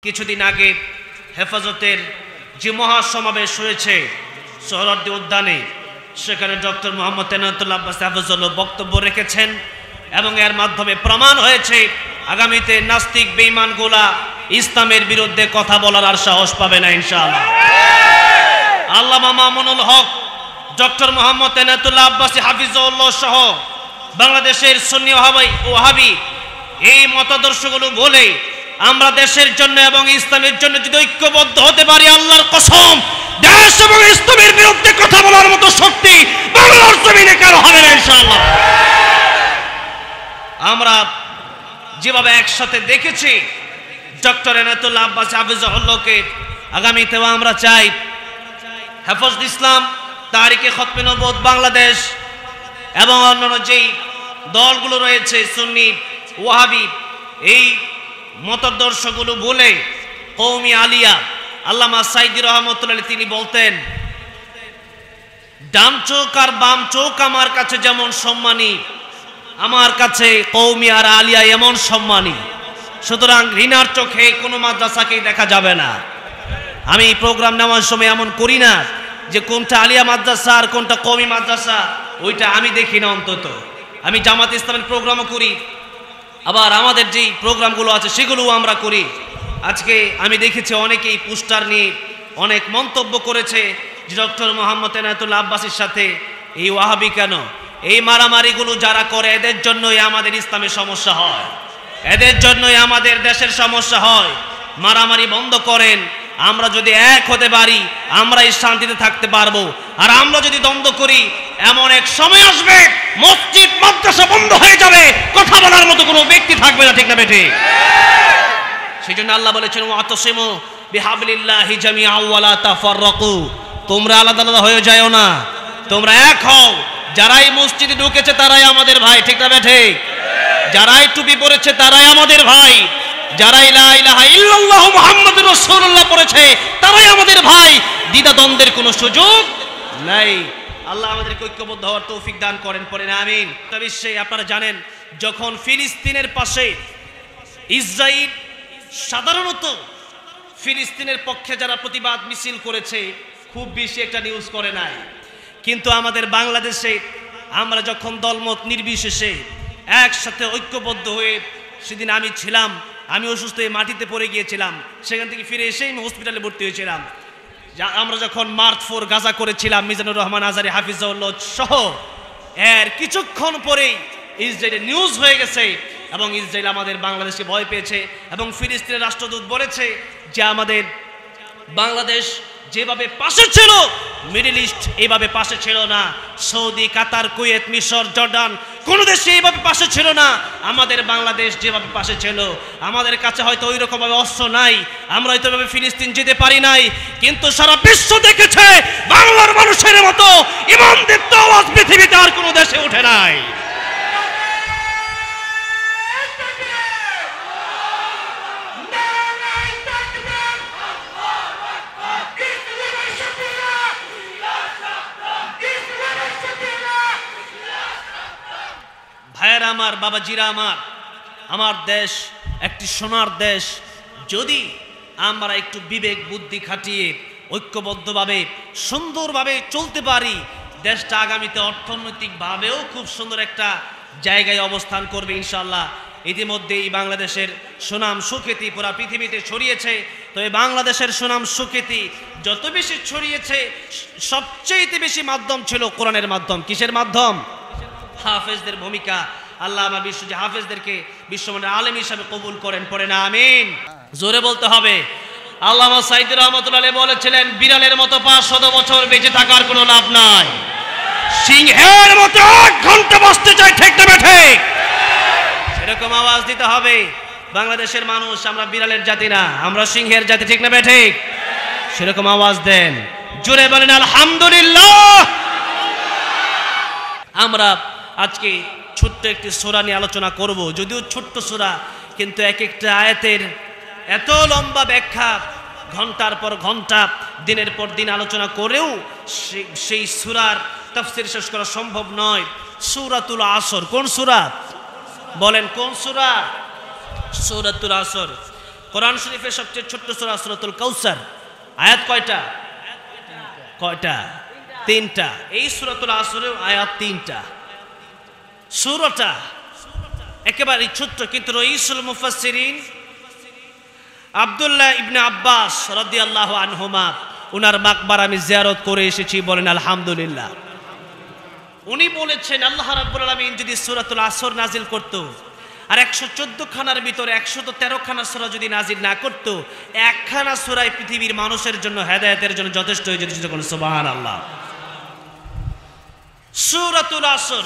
কিছুদিন আগে হেফাজতের যে মহাসমাবেশ হয়েছে সোহরাওয়ার্দী উদ্যানে, সেখানে ডক্টর মোহাম্মদ এনায়েতুল্লাহ আব্বাসী হাফিজাহুল্লাহ বক্তব্য রেখেছেন এবং এর মাধ্যমে প্রমাণ হয়েছে আগামীতে নাস্তিক বেঈমানগুলা ইসলামের বিরুদ্ধে কথা বলার আর সাহস পাবে না ইনশাআল্লাহ। আল্লামা মামুনুল হক, ডক্টর মোহাম্মদ এনায়েতুল্লাহ আব্বাসী হাফিজাহুল্লাহ সহ বাংলাদেশের সুন্নি ওয়াহাবি এই মতাদর্শগুলো বলে আমরা দেশের জন্য এবং ইসলামের জন্য যদি ঐক্যবদ্ধ হতে পারি, আল্লাহর কসম দেশ এবং ইসলামের বিরুদ্ধে কথা বলার মতো শক্তি বাংলার জমিনে কারো হবে না ইনশাআল্লাহ। আমরা যেভাবে একসাথে দেখেছি ডক্টর এনায়েতুল্লাহ আব্বাসী হাফিজাহুল্লাহকে, আগামীতেও আমরা চাই হেফাজত ইসলাম, তাহরিকে খতমে নবুয়ত বাংলাদেশ এবং অন্যান্য যেই দলগুলো রয়েছে সুন্নি ওয়াহাবি, এই মতাদর্শগুলো বলে কওমি আলিয়া আল্লামা সাইদি রহমতুল্লাহ তিনি বলতেন, ডান চোখ আর বাম চোখ আমার কাছে যেমন সম্মানী, আমার কাছে কওমি আর আলিয়া এমন সম্মানী। সুতরাং ঘৃণার চোখে কোনো মাদ্রাসাকেই দেখা যাবে না। আমি প্রোগ্রাম নেওয়ার সময় এমন করি না যে কোনটা আলিয়া মাদ্রাসা আর কোনটা কওমি মাদ্রাসা, ওইটা আমি দেখি না। অন্তত আমি জামাত ইসলামের প্রোগ্রামও করি, আবার আমাদের যেই প্রোগ্রামগুলো আছে সেগুলোও আমরা করি। আজকে আমি দেখেছি অনেকেই পোস্টার নিয়ে অনেক মন্তব্য করেছে যে ডক্টর মোহাম্মদ এনায়েতুল্লাহ আব্বাসীর সাথে এই ওয়াহাবি কেন, এই মারামারিগুলো যারা করে এদের জন্যই আমাদের ইসলামের সমস্যা হয়, এদের জন্যই আমাদের দেশের সমস্যা হয়। মারামারি বন্ধ করেন, আমরা যদি এক হতে পারি আমরাই শান্তিতে থাকতে পারবো। আর আমরা যদি দ্বন্দ্ব করি এমন এক সময় আসবে মসজিদ মাদ্রাসা বন্ধ হয়ে যাবে, কথা বলার মতো কোনো ব্যক্তি থাকবে না, ঠিক না বেঠি? সেই জন্য আল্লাহ বলেছেন ওয়াতাসিমু বিহাবলিল্লাহি জামিআন ওয়া লা তাফাররাকু, তোমরা আলাদা আলাদা হয়ে যাও না, তোমরা এক হও। যারাই মসজিদে ঢুকেছে তারাই আমাদের ভাই, ঠিক না বেঠি? যারাই টুপি পরেছে তারাই আমাদের ভাই, যারাই লা ইলাহা ইল্লাল্লাহ মুহাম্মাদুর রাসূলুল্লাহ পড়েছে তারাই আমাদের ভাই। দ্বিধা দ্বন্দ্বের কোনো সুযোগ নাই। আল্লাহ আমাদেরকে ঐক্যবদ্ধ হওয়ার তৌফিক দান করেন, পড়েন আমিন। বিশ্বে আপনারা জানেন যখন ফিলিস্তিনের পাশে ইসরায়েল সাধারণত ফিলিস্তিনের পক্ষে যারা প্রতিবাদ মিছিল করেছে খুব বেশি একটা নিউজ করে নাই, কিন্তু আমাদের বাংলাদেশে আমরা যখন দলমত নির্বিশেষে একসাথে ঐক্যবদ্ধ হয়ে, সেদিন আমি ছিলাম, আমি অসুস্থ হয়ে মাটিতে পড়ে গিয়েছিলাম, সেখান থেকে ফিরে এসেই আমি হসপিটালে ভর্তি হয়েছিলাম। আমরা যখন মার্চ 4 গাজা করেছিলাম মিজানুর রহমান আজহারী হাফিজাহুল্লাহ সহ, এর কিছুক্ষণ পরেই ইসরায়েলের নিউজ হয়ে গেছে এবং ইসরায়েল আমাদের বাংলাদেশকে ভয় পেয়েছে এবং ফিলিস্তিনের রাষ্ট্রদূত বলেছে যে আমাদের বাংলাদেশ যেভাবে পাশে ছিল মিডল ইস্ট এইভাবে পাশে ছিল না, সৌদি, কাতার, কুয়েত, মিশর, জর্ডান কোন দেশে এইভাবে পাশে ছিল না, আমাদের বাংলাদেশ যেভাবে পাশে ছিল। আমাদের কাছে হয়তো ওই রকম ভাবে অস্ত্র নাই, আমরা হয়তো ভাবে ফিলিস্তিন যেতে পারি নাই, কিন্তু সারা বিশ্ব দেখেছে বাংলার মানুষের মতো ইমানদের আওয়াজ পৃথিবীতে আর কোনো দেশে উঠে নাই। ভাইয়েরা আমার, বাবাজিরা আমার, আমার দেশ একটি সোনার দেশ। যদি আমরা একটু বিবেক বুদ্ধি খাটিয়ে ঐক্যবদ্ধভাবে সুন্দরভাবে চলতে পারি, দেশটা আগামীতে অর্থনৈতিকভাবেও খুব সুন্দর একটা জায়গায় অবস্থান করবে ইনশাআল্লাহ। ইতিমধ্যেই বাংলাদেশের সুনাম সুখ্যাতি পুরা পৃথিবীতে ছড়িয়েছে। তো এই বাংলাদেশের সুনাম সুখ্যাতি যত বেশি ছড়িয়েছে, সবচেয়ে বেশি মাধ্যম ছিল কোরআনের মাধ্যম। কিসের মাধ্যম? হাফেজদের ভূমিকা। আল্লাহ আমার বিশ্ব যে হাফেজদেরকে বিশ্বমানের আলেম হিসাবে কবুল করেন, পড়েন আমিন। জোরে বলতে হবে। আল্লামা সাইদি রহমতুল্লাহ বলেছিলেন, বিড়ালের মতো 500 বছর বেঁচে থাকার কোনো লাভ নাই, সিংহের মতো 1 ঘন্টা বাঁচতে চাই, ঠিক না ঠিক? সেরকম আওয়াজ দিতে হবে। বাংলাদেশের মানুষ আমরা বিড়ালের জাতি না, আমরা সিংহের জাতি, ঠিক না ঠিক? সেরকম আওয়াজ দেন, জোরে বলেন আলহামদুলিল্লাহ। আমরা আজকে ছোট্ট একটি সূরা নিয়ে আলোচনা করব, যদিও ছোট্ট সূরা, কিন্তু এক একটা আয়াতের এত লম্বা ব্যাখ্যা, ঘন্টার পর ঘন্টা, দিনের পর দিন আলোচনা করেও সেই সূরার তাফসীর শেষ করা সম্ভব নয়। সূরাতুল আসর। কোন সূরা? বলেন কোন সূরা? সূরাতুল আসর। কোরআন শরীফের সবচেয়ে ছোট্ট সূরা সূরাতুল কাউসার, আয়াত কয়টা? কয়টা? 3টা। এই সূরাতুল আসরের আয়াত 3টা। সূরাটা একেবারে ছোট্ট, কিন্তু রইসুল মুফাসসিরিন আব্দুল্লাহ ইবনে আব্বাস রাদিয়াল্লাহু আনহুমা, উনার মাকবার আমি জিয়ারত করে এসেছি, বলেন আলহামদুলিল্লাহ। উনি বলেছেন আল্লাহ রাব্বুল আলামিন যদি সূরাতুল আসর নাজিল করত, আর 114 খানার ভিতরে 113 খানা সূরা যদি নাজিল না করত, একখানা সূরায় পৃথিবীর মানুষের জন্য হেদায়েতের জন্য যথেষ্ট হয়ে যেত। সুবহানাল্লাহ। সূরাতুল আসর,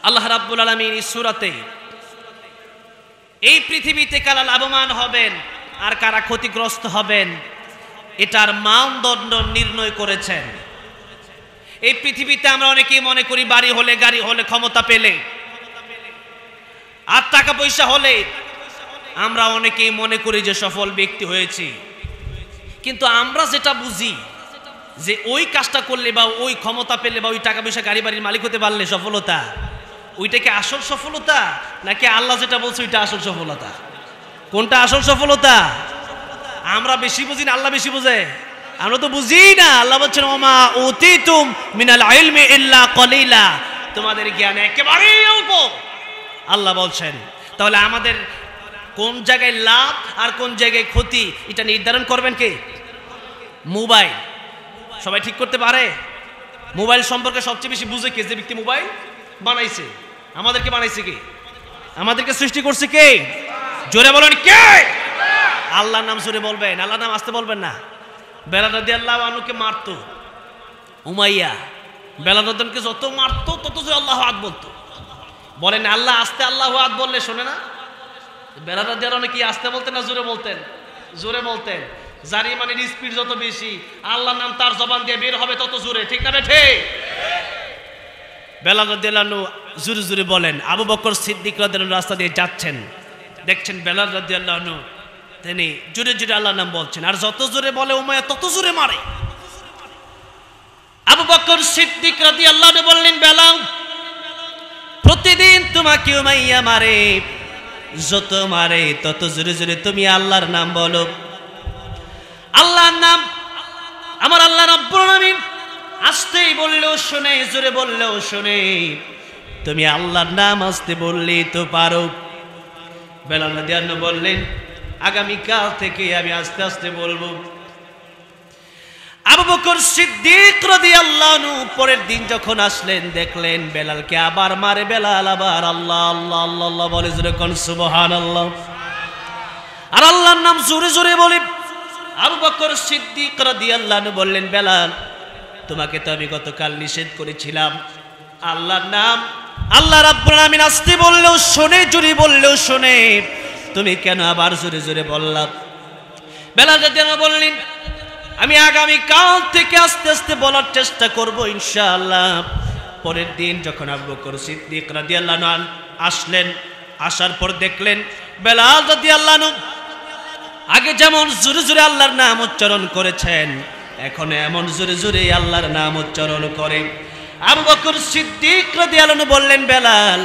আল্লাহ রাব্বুল আলামিন এই সূরাতে এই পৃথিবীতে কারা লাভবান হবেন আর কারা ক্ষতিগ্রস্ত হবেন এটার মানদণ্ড নির্ণয় করেছেন। এই পৃথিবীতে আমরা অনেকেই মনে করি বাড়ি হলে, গাড়ি হলে, ক্ষমতা পেলে আর টাকা পয়সা হলে আমরা অনেকেই মনে করি যে সফল ব্যক্তি হয়েছি। কিন্তু আমরা যেটা বুঝি যে ওই কাজটা করলে বা ওই ক্ষমতা পেলে বা ওই টাকা পয়সা গাড়ি বাড়ির মালিক হতে পারলে সফলতা, ওইটা কি আসল সফলতা নাকি আল্লাহ যেটা বলছে ওইটা আসল সফলতা? কোনটা আসল সফলতা? আমরা বেশি বুঝি না আল্লাহ বেশি বোঝে? আমরা তো বুঝি না। আল্লাহ বলছেন ওমা উতিতুম মিনাল ইলমি ইল্লা কলিলা, তোমাদের জ্ঞান একেবারেই অল্প, আল্লাহ বলছেন। তাহলে আমাদের কোন জায়গায় লাভ আর কোন জায়গায় ক্ষতি এটা নির্ধারণ করবেন কে? মোবাইল। সবাই ঠিক করতে পারে? মোবাইল সম্পর্কে সবচেয়ে বেশি বুঝে কে? যে ব্যক্তি মোবাইল বানাইছে। আমাদেরকে বানাইছে কে? আমাদেরকে সৃষ্টি করছে কে? জোরে বলেন কে? আল্লাহর নাম জোরে বলবেন, আল্লাহর নাম আসতে বলবেন না। বেলাল রাদিয়াল্লাহু আনহুকে মারতো উমাইয়া, বেলাল রাদিয়াল্লাহুকে যত মারতো তত জোরে আল্লাহু আকবার বলতো। বলেন আল্লাহ আসতে আল্লাহু আকবার বললে শোনে না? বেলাল রাদিয়াল্লাহু আনহু কি আসতে বলতেন না জোরে বলতেন? জোরে বলতেন। জারি মানে স্পিড যত বেশি, আল্লাহর নাম তার জবান দিয়ে বের হবে তত জোরে, ঠিক না ঠিক? বেলাল রাদিয়াল্লাহু আনহু জোরে জোরে বলেন। আবু বকর সিদ্দিক রাদিয়াল্লাহু আনহু রাস্তা দিয়ে যাচ্ছেন, দেখছেন বেলাল রাদিয়াল্লাহু আনহু তিনি জোরে জোরে আল্লাহর নাম বলছেন, আর যত জোরে বলে উমাইয়া তত জোরে মারে। আবু বকর সিদ্দিক রাদিয়াল্লাহু আনহু বললেন, বেলাল প্রতিদিন তোমাকে উমাইয়া মারে, যত মারে তত জোরে জোরে তুমি আল্লাহর নাম বলো। আল্লাহর নাম আমার আল্লাহ রাব্বুল আলামিন আস্তেই বললেও শোনে, জোরে বললেও শোনে। তুমি আল্লাহর নাম আস্তে বললেই তো পারো। বেলাল রাদিয়াল্লাহু আনহু বললেন, আগামীকাল থেকে আমি আস্তে আস্তে বলবো। আবু বকর সিদ্দিক রাদিয়াল্লাহু আনহু পরের দিন যখন আসলেন, দেখলেন বেলালকে আবার মারে। বেলাল আবার আল্লাহ আল্লাহ আল্লাহ আল্লাহ বলে, জোরে কোন সুবহানাল্লাহ। আর আল্লাহর নাম জোরে জোরে বলে। আবু বকর সিদ্দিক রাদিয়াল্লাহু আনহু বললেন, বেলাল তোমাকে তো আমি গতকাল নিষেধ করেছিলাম আল্লাহর নাম আল্লাহ রাব্বুল আলামিন আস্তে বললেও শোনে, জোরে বললেও শোনে, তুমি কেন আবার জোরে জোরে বললা? বেলাল রাদিয়াল্লাহু আনহু বললেন, আমি আগামী কাল থেকে আস্তে আস্তে বলার চেষ্টা করব ইনশাআল্লাহ। পরের দিন যখন আবু বকর সিদ্দিক রাদিয়াল্লাহু আনহু আসলেন, আসার পর দেখলেন বেলাল রাদিয়াল্লাহু আনহু আগে যেমন জোরে জোরে আল্লাহর নাম উচ্চারণ করেছেন, এখন এমন জোরে জোরে আল্লাহর নাম উচ্চারণ করে। আবু বকর সিদ্দিক রাদিয়াল্লাহু আনহু বললেন, বেলাল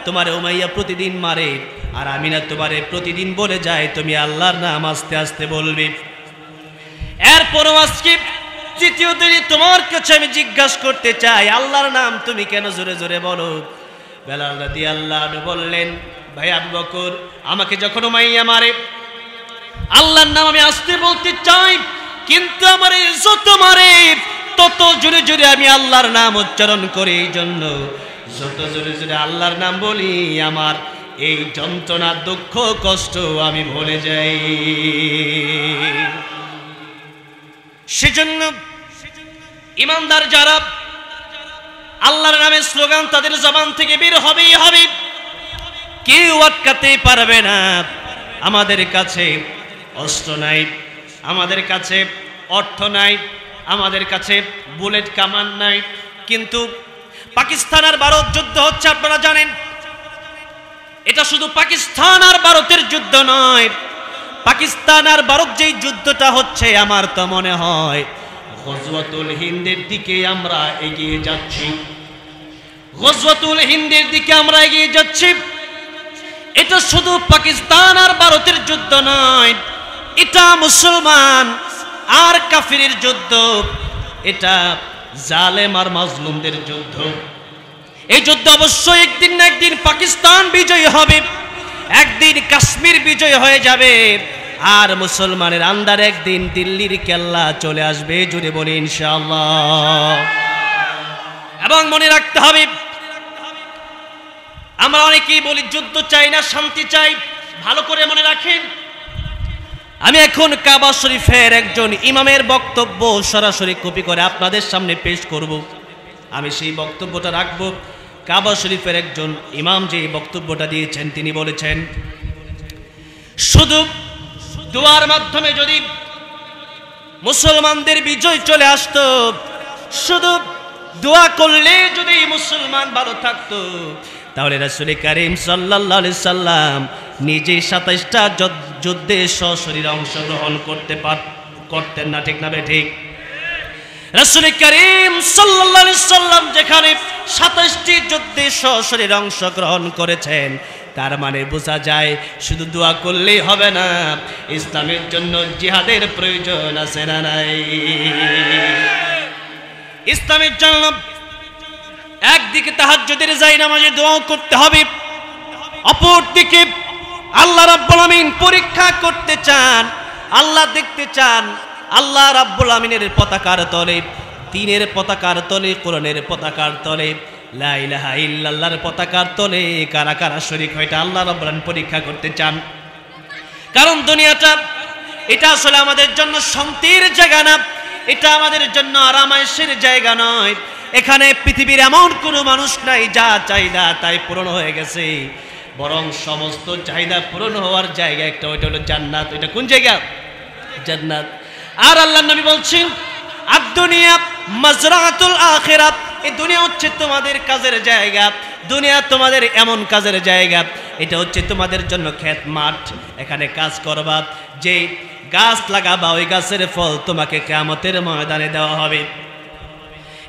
তোমারে উমাইয়া প্রতিদিন মারে, আর আমি না তোমারে প্রতিদিন বলে যাই তুমি আল্লাহর নাম আস্তে আস্তে বলবি। এরপরও আজকে তৃতীয় দিনে তোমার কাছে আমি জিজ্ঞাসা করতে চাই, আল্লাহর নাম তুমি কেন জোরে জোরে বলো? বেলাল রাদিয়াল্লাহু আনহু বললেন, ভাই আবু বকর আমাকে যখন উমাইয়া মারে আল্লাহর নাম আমি আস্তে বলতে চাই, কিন্তু আমারে যত মারে তত জোরে জোরে আমি আল্লাহর নাম উচ্চারণ করি। এই জন্য যত জোরে জোরে আল্লাহর নাম বলি আমার এই যন্ত্রণা দুঃখ কষ্ট আমি ভুলে যাই। সেজন্য ইমানদার যারা আল্লাহর নামের স্লোগান তাদের জবান থেকে বের হবেই হবে, কেউ আটকাতে পারবে না। আমাদের কাছে অস্ত্র নাই, আমাদের কাছে অর্থ নাই, আমাদের কাছে বুলেট কামান নাই, কিন্তু পাকিস্তান আর ভারত যুদ্ধ হচ্ছে আপনারা জানেন। এটা শুধু পাকিস্তান আর ভারতের যুদ্ধ নয়, পাকিস্তান আর ভারত যেই যুদ্ধটা হচ্ছে আমার তো মনে হয় গজওয়াতুল হিন্দের দিকে আমরা এগিয়ে যাচ্ছি। গজওয়াতুল হিন্দের দিকে আমরা এগিয়ে যাচ্ছি। এটা শুধু পাকিস্তান আর ভারতের যুদ্ধ নয়, এটা মুসলমান আর কাফিরের যুদ্ধ, এটা জালেম আর মাজলুমদের যুদ্ধ। এই যুদ্ধ অবশ্যই একদিন না একদিন পাকিস্তান বিজয়ী হবে, একদিন কাশ্মীর বিজয় হয়ে যাবে, আর মুসলমানের আন্ডার একদিন দিল্লির কেল্লা চলে আসবে। জুড়ে বলি ইনশাআল্লাহ। এবং মনে রাখতে হবে, আমরা অনেকেই বলি যুদ্ধ চাই না, শান্তি চাই। ভালো করে মনে রাখেন, আমি এখন কাবা শরীফের একজন ইমামের বক্তব্য সরাসরি কপি করে আপনাদের সামনে পেশ করব। আমি সেই বক্তব্যটা রাখব। কাবা শরীফের একজন ইমাম যে বক্তব্যটা দিয়েছেন, তিনি বলেছেন, শুধু দোয়ার মাধ্যমে যদি মুসলমানদের বিজয় চলে আসতো, শুধু দোয়া করলে যদি মুসলমান ভালো থাকতো, তাহলে রাসূল করিম সাল্লাল্লাহু আলাইহি সাল্লাম নিজে 27টা যুদ্ধে সশরীরে অংশগ্রহণ করতেন না। ঠিক না ঠিক? রাসূল করিম সাল্লাল্লাহু আলাইহি সাল্লাম যেখানে 27টি যুদ্ধে সশরীরে অংশগ্রহণ করেছেন, তার মানে বোঝা যায় শুধু দোয়া করলেই হবে না, ইসলামের জন্য জিহাদের প্রয়োজন আছে না নাই? ইসলামের জন্য একদিকে তাহাজ্জুদের যাই নামাজে দোয়া করতে হবে, অপরদিকে আল্লাহ রাব্বুল আমিন পরীক্ষা করতে চান, আল্লাহ দেখতে চান আল্লাহ রাব্বুল আমিনের পতাকার তলে, দ্বীনের পতাকার তলে, কোরআনের পতাকার তলে, লা ইলাহা ইল্লাল্লাহর পতাকার তলে কারা কারা শরীক হয়, এটা আল্লাহ রাব্বুল আমিন পরীক্ষা করতে চান। কারণ দুনিয়াটা এটা আসলে আমাদের জন্য শান্তির জায়গা না, এটা আমাদের জন্য আরামায়েশের জায়গা নয়। এখানে পৃথিবীর এমন কোনো মানুষ নাই যা চাহিদা তাই পূরণ হয়ে গেছে, বরং সমস্ত চাহিদা পূরণ হওয়ার জায়গা একটা, ওইটা হলো জান্নাত। ওইটা কোন জায়গা? জান্নাত। আর আল্লাহর নবী বলছেন, আদ-দুনিয়া মাজরাতুল আখিরাত, এই দুনিয়া হচ্ছে তোমাদের কাজের জায়গা, দুনিয়া তোমাদের এমন কাজের জায়গা, এটা হচ্ছে তোমাদের জন্য ক্ষেত মাঠ, এখানে কাজ করবা, যে গাছ লাগাবা ওই গাছের ফল তোমাকে কিয়ামতের ময়দানে দেওয়া হবে।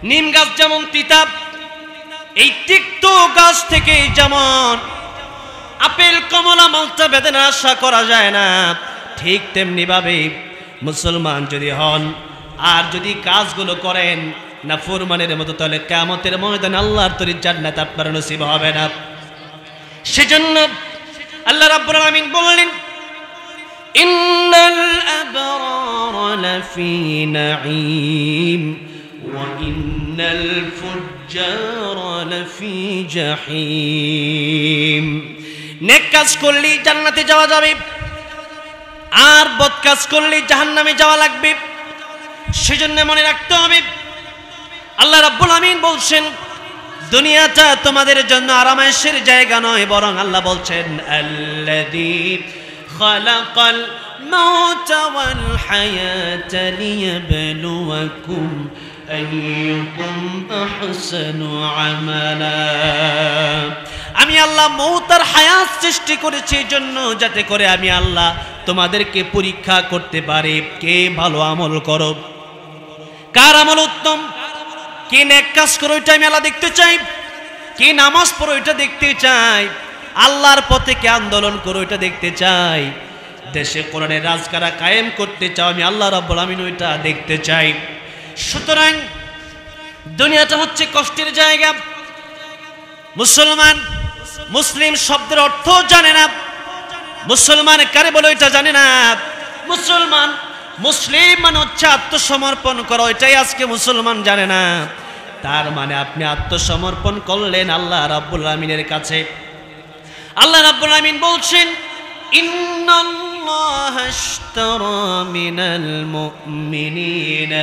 নিম গাছ যেমন তিতা, এই তিক্ত গাছ থেকে যেমন আপেল কমলা মালটা বেদনা আশা করা যায় না, ঠিক তেমনি ভাবে মুসলমান যদি হন আর যদি কাজগুলো করেন না ফরমানের মতো, তাহলে কিয়ামতের ময়দানে আল্লাহর তৈরি জান্নাত আপনার নসিব হবে না। সেজন্য আল্লাহ রাব্বুল আমিন বললেন, ইন্নাল আবরারা লাফি নাঈম ওয়া ইন্নাল ফুজ্জারা লাফি জাহিম। নেক কাজ করলে জান্নাতে যাওয়া যাবে, আর বদ কাজ করলে জাহান্নামে যাওয়া লাগবে। সেজন্য মনে রাখতে হবে, আল্লাহ রাব্বুল আমিন বলছেন দুনিয়াটা তোমাদের জন্য আরামায়েশের জায়গা নয়, বরং আল্লাহ বলছেন আল্লাযী খালাকাল মাউতা ওয়াল হায়াতা লিয়াবলুয়াকুম আইয়ুকুম আহসানু আমালা। আমি আল্লাহ মৌত আর হায়াত সৃষ্টি করেছি এই জন্য, যাতে করে আমি আল্লাহ তোমাদেরকে পরীক্ষা করতে পারি কে ভালো আমল করো, কার আমল উত্তম, কে নেক কাজ করো এটা আমি আল্লাহ দেখতে চাই, কে নামাজ পড়ো এটা দেখতে চাই, আল্লাহর পথে কে আন্দোলন করো এটা দেখতে চাই, দেশে কোরআনের রাজ কারা কায়েম করতে চাও, আমি আল্লাহ রাব্বুল আমিন ওইটা দেখতে চাই। সুতরাং দুনিয়াটা হচ্ছে কষ্টের জায়গা। মুসলমান মুসলিম শব্দের অর্থ জানে না, মুসলমান কারে বলে এটা জানে না। মুসলমান মুসলিম মানে হচ্ছে আত্মসমর্পণ করা, এটাই আজকে মুসলমান জানে না। তার মানে আপনি আত্মসমর্পণ করলেন আল্লাহ রাব্বুল আমিনের কাছে। আল্লাহ রাব্বুল আমিন বলছেন, ইন্নাল্লাহা আশতারা মিনাল মুমিনিনা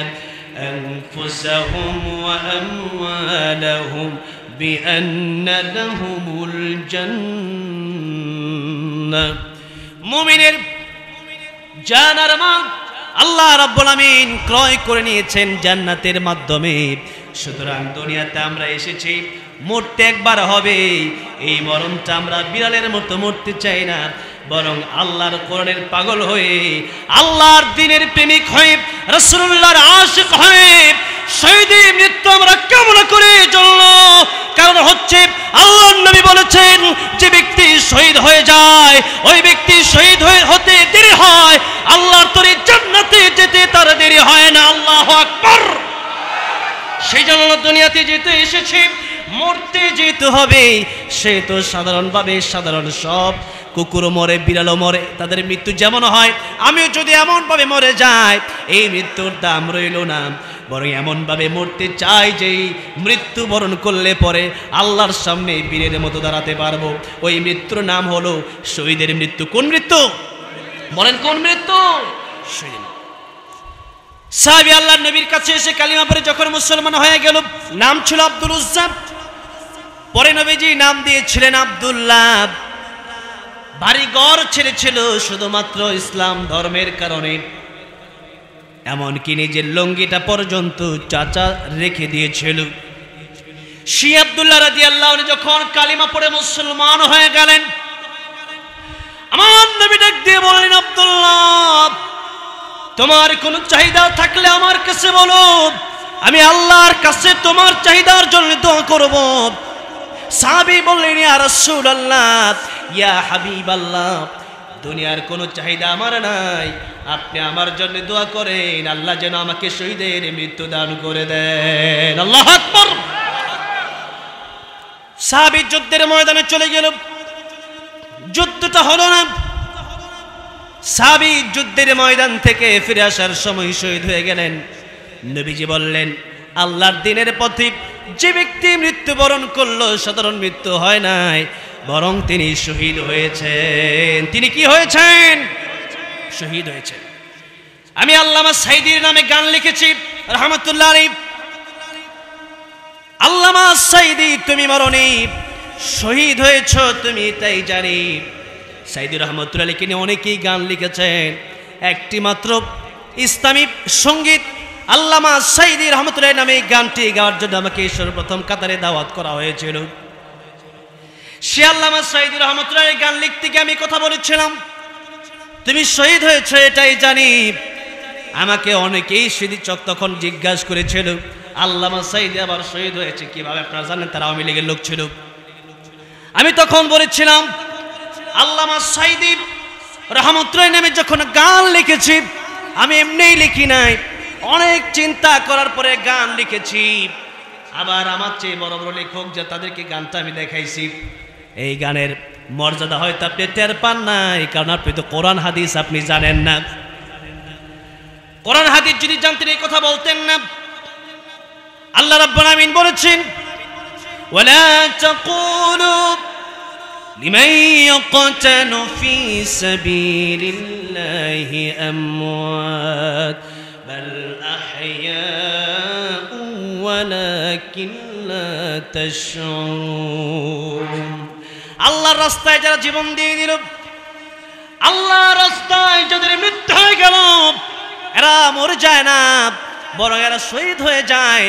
আনফুসাহুম ওয়া আমওয়ালাহুম বিআন্না লাহুমুল জান্নাহ। মুমিনের জান আর মাল আল্লাহ রাব্বুল আমিন ক্রয় করে নিয়েছেন জান্নাতের মাধ্যমে। সুতরাং দুনিয়াতে আমরা এসেছি, মরতে একবার হবে, এই মরণটা আমরা বিড়ালের মতো মরতে চাই না, বরং আল্লাহর কোরআনের পাগল হয়ে, আল্লাহর দ্বীনের প্রেমিক হয়ে, রাসূলুল্লাহর আশিক হয়ে শহীদের মৃত্যু আমরা কামনা করে চলল। কারণ হচ্ছে আল্লাহর নবী বলেছেন যে ব্যক্তি শহীদ হয়ে যায়, ওই ব্যক্তি শহীদ হতে দেরি হয়, আল্লাহর তরে জান্নাতে যেতে তার দেরি হয় না। আল্লাহু আকবার। সেই জন্য দুনিয়াতে যেতে এসেছে, মরতে যেতে হবে। সে তো সাধারণভাবে সাধারণ সব কুকুরও মরে, বিড়ালও মরে, তাদের মৃত্যু যেমন হয়, আমিও যদি এমনভাবে মরে যাই, এই মৃত্যুর দাম রইল না। বরং এমনভাবে মরতে চাই যে মৃত্যুবরণ করলে পরে আল্লাহর সামনে বীরের মতো দাঁড়াতে পারবো। ওই মৃত্যুর নাম হলো শহীদের মৃত্যু। কোন মৃত্যু বলেন? কোন মৃত্যু? শহীদ। সাহাবী আল্লাহর নবীর কাছে এসে কালিমা পড়ে যখন মুসলমান হয়ে গেল, নাম ছিল আব্দুল উজ্জা, পরে নবীজি নাম দিয়েছিলেন আব্দুল্লাহ। বাড়ি ঘর ছেড়েছিল শুধুমাত্র ইসলাম ধর্মের কারণে, এমনকি নিজের লঙ্গিটা পর্যন্ত চাচা রেখে দিয়েছিল। সেই আব্দুল্লাহ রাদিয়াল্লাহু আনহু যখন কালিমা পড়ে মুসলমান হয়ে গেলেন, আমার নবী ডাক দিয়ে বললেন, আব্দুল্লাহ, তোমার কোনো চাহিদা থাকলে আমার কাছে বলো, আমি আল্লাহর কাছে তোমার চাহিদার জন্য দোয়া করব। সাহাবী বললেন, ইয়া রাসূলুল্লাহ, ইয়া হাবিবাল্লাহ, দুনিয়ার কোনো চাহিদা আমার নাই, আপনি আমার জন্য দোয়া করেন, আল্লাহ যেন আমাকে শহীদের মৃত্যু দান করে দেন। আল্লাহু আকবার। সাহাবী যুদ্ধের ময়দানে চলে গেল, যুদ্ধটা হলো না। সাহাবী যুদ্ধের ময়দান থেকে ফিরে আসার সময় শহীদ হয়ে গেলেন। নবীজি বললেন, আল্লাহর দ্বীনের পথে যে ব্যক্তি মৃত্যুবরণ করলো, সাধারণ মৃত্যু হয় নাই, বরং তিনি শহীদ হয়েছেন। তিনি কি হয়েছেন? শহীদ হয়েছেন। আমি আল্লামা সাইদির নামে গান লিখেছি রাহমাতুল্লাহ আলাইহি। আল্লামা সাইদি, তুমি মরনি, শহীদ হয়েছ তুমি তাই জানি। সাইদি রহমতুল্লাহ আলাইহি নিয়ে অনেকেই গান লিখেছেন। একটি মাত্র ইসলামী সঙ্গীত আল্লামা সাইদি রহমতুল্লাহ নামে এই গানটি গাওয়ার জন্য আমাকে সর্বপ্রথম কাতারে দাওয়াত করা হয়েছিল। সে আল্লামা সাইদি রহমতুল্লাহ আলাইহি গান লিখতে গিয়ে আমি কথা বলেছিলাম, তুমি শহীদ হয়েছো এটাই জানি। আমাকে অনেকেই সেদিন তখন জিজ্ঞাসা করেছিল, আল্লামা সাইদি আবার শহীদ হয়েছে কিভাবে? আপনারা জানেন তারা আওয়ামী লীগের লোক ছিল। আমি তখন বলেছিলাম, আল্লামা সাইদি রহমতুল্লাহ নামে যখন গান লিখেছি, আমি এমনিই লিখি নাই, অনেক চিন্তা করার পরে গান লিখেছি। আবার আমার চেয়ে বড় বড় লেখক যে তাদেরকে গানটা আমি দেখাইছি। এই গানের মর্যাদা হয়তো আপনি টের পান নাই, কারণ আপনি তো কোরআন হাদিস আপনি জানেন না। কোরআন হাদিস যদি জানতেন এই কথা বলতেন না। আল্লাহ রাব্বুল আমিন বলেছেন, ওয়ালা তাকুলু লিমান ইয়াকতালু ফি সাবিলিল্লাহি আমওয়াত বাল আহইয়াউ ওয়ালাকিন লা তাশউরুন। আল্লাহর রাস্তায় যারা জীবন দিয়ে দিল, আল্লাহর রাস্তায় যাদের মৃত্যু হয়ে গেল, এরা মরে যায় না, বরং এরা শহীদ হয়ে যায়।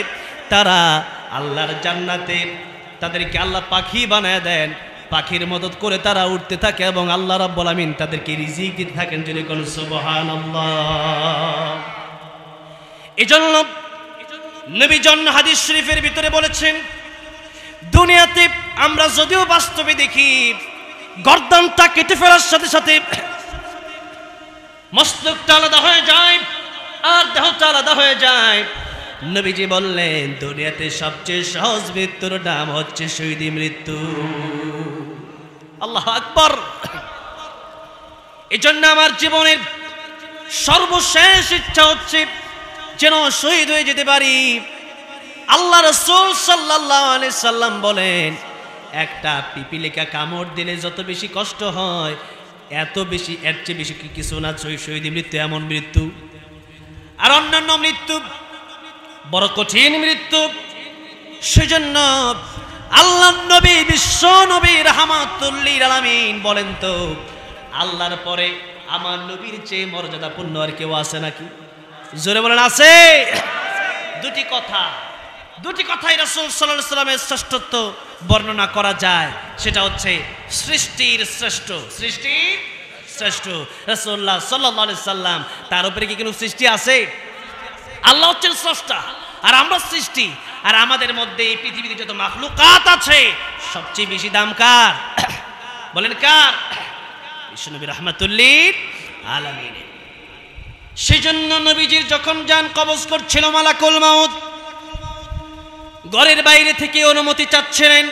তারা আল্লাহর জান্নাতে তাদেরকে আল্লাহ পাখি বানায় দেন, পাখির মদত করে তারা উঠতে থাকে এবং আল্লাহ রাব্বুল আমিন তাদেরকে রিজিক দিতে থাকেন। যদি কোন সুবহানাল্লাহ। এজন্য নবী জন্য হাদিস শরীফের ভিতরে বলেছেন, দুনিয়াতে আমরা যদিও বাস্তবে দেখি গর্দানটা কেটে ফেলার সাথে সাথে মস্তকটা আলাদা হয়ে যায় আর দেহটা আলাদা হয়ে যায়। নবীজি বললেন, দুনিয়াতে সবচেয়ে সহজ মৃত্যুর নাম হচ্ছে শহীদি মৃত্যু। আল্লাহু আকবার। এজন্য আমার জীবনের সর্বশেষ ইচ্ছা হচ্ছে যেন শহীদ হয়ে যেতে পারি। আল্লাহ রাসূল সাল্লাল্লাহু আলাইহি সাল্লাম বলেন, একটা পিপিলিকা কামড় দিলে যত বেশি কষ্ট হয়, এত বেশি এর চেয়ে বেশি কিছু না শহীদি মৃত্যু। এমন মৃত্যু আর অন্যান্য মৃত্যু বড় কঠিন মৃত্যু। সেজন্য আল্লাহ নবী, বিশ্ব নবী রাহমাতুল লিল আলামিন বলেন, তো আল্লাহর পরে আমার নবীর চেয়ে মর্যাদাপূর্ণ আর কেউ আছে নাকি? জোরে বলেন, আছে। দুটি কথাই রাসূল সাল্লাল্লাহু আলাইহি সাল্লামের শ্রেষ্ঠত্ব বর্ণনা করা যায়। সেটা হচ্ছে সৃষ্টির শ্রেষ্ঠ রাসূলুল্লাহ সাল্লাল্লাহু আলাইহি সাল্লাম। তার উপরে কি কোনো সৃষ্টি আছে? আল্লাহ হচ্ছেন স্রষ্টা, আর আমরা সৃষ্টি, আর আমাদের মধ্যে এই পৃথিবীতে যত মাখলুকাত আছে সবচেয়ে বেশি দাম কার? বলেন কার? বিশ্বনবী রাহমাতুল লিল আলামিন। সেজন্য নবীজির যখন জান কবজ করছিল মালাকুল মাউত, ঘরের বাইরে থেকে অনুমতি চাচ্ছিলেন।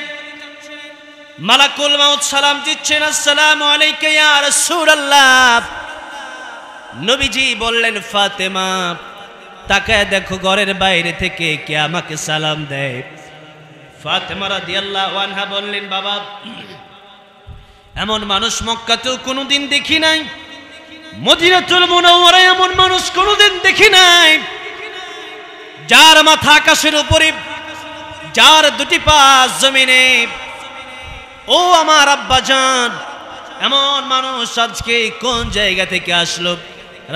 মালাকুল মাউত সালাম দিচ্ছেন, আসসালামু আলাইকা ইয়া রাসূলুল্লাহ। নবীজি বললেন, ফাতেমা তাকায় দেখো ঘরের বাইরে থেকে কে আমাকে সালাম দেয়। ফাতেমা রাদিয়াল্লাহু আনহা বললেন, বাবা এমন মানুষ মক্কাতেও কোনোদিন দেখি নাই, মদিনাতুল মুনাওয়ারায় এমন মানুষ কোনোদিন দেখি নাই, যার মাথা আকাশের উপরে, যার দুটি পা জমিনে। ও আমার আব্বাজান, এমন মানুষ আজকে কোন জায়গা থেকে আসলো?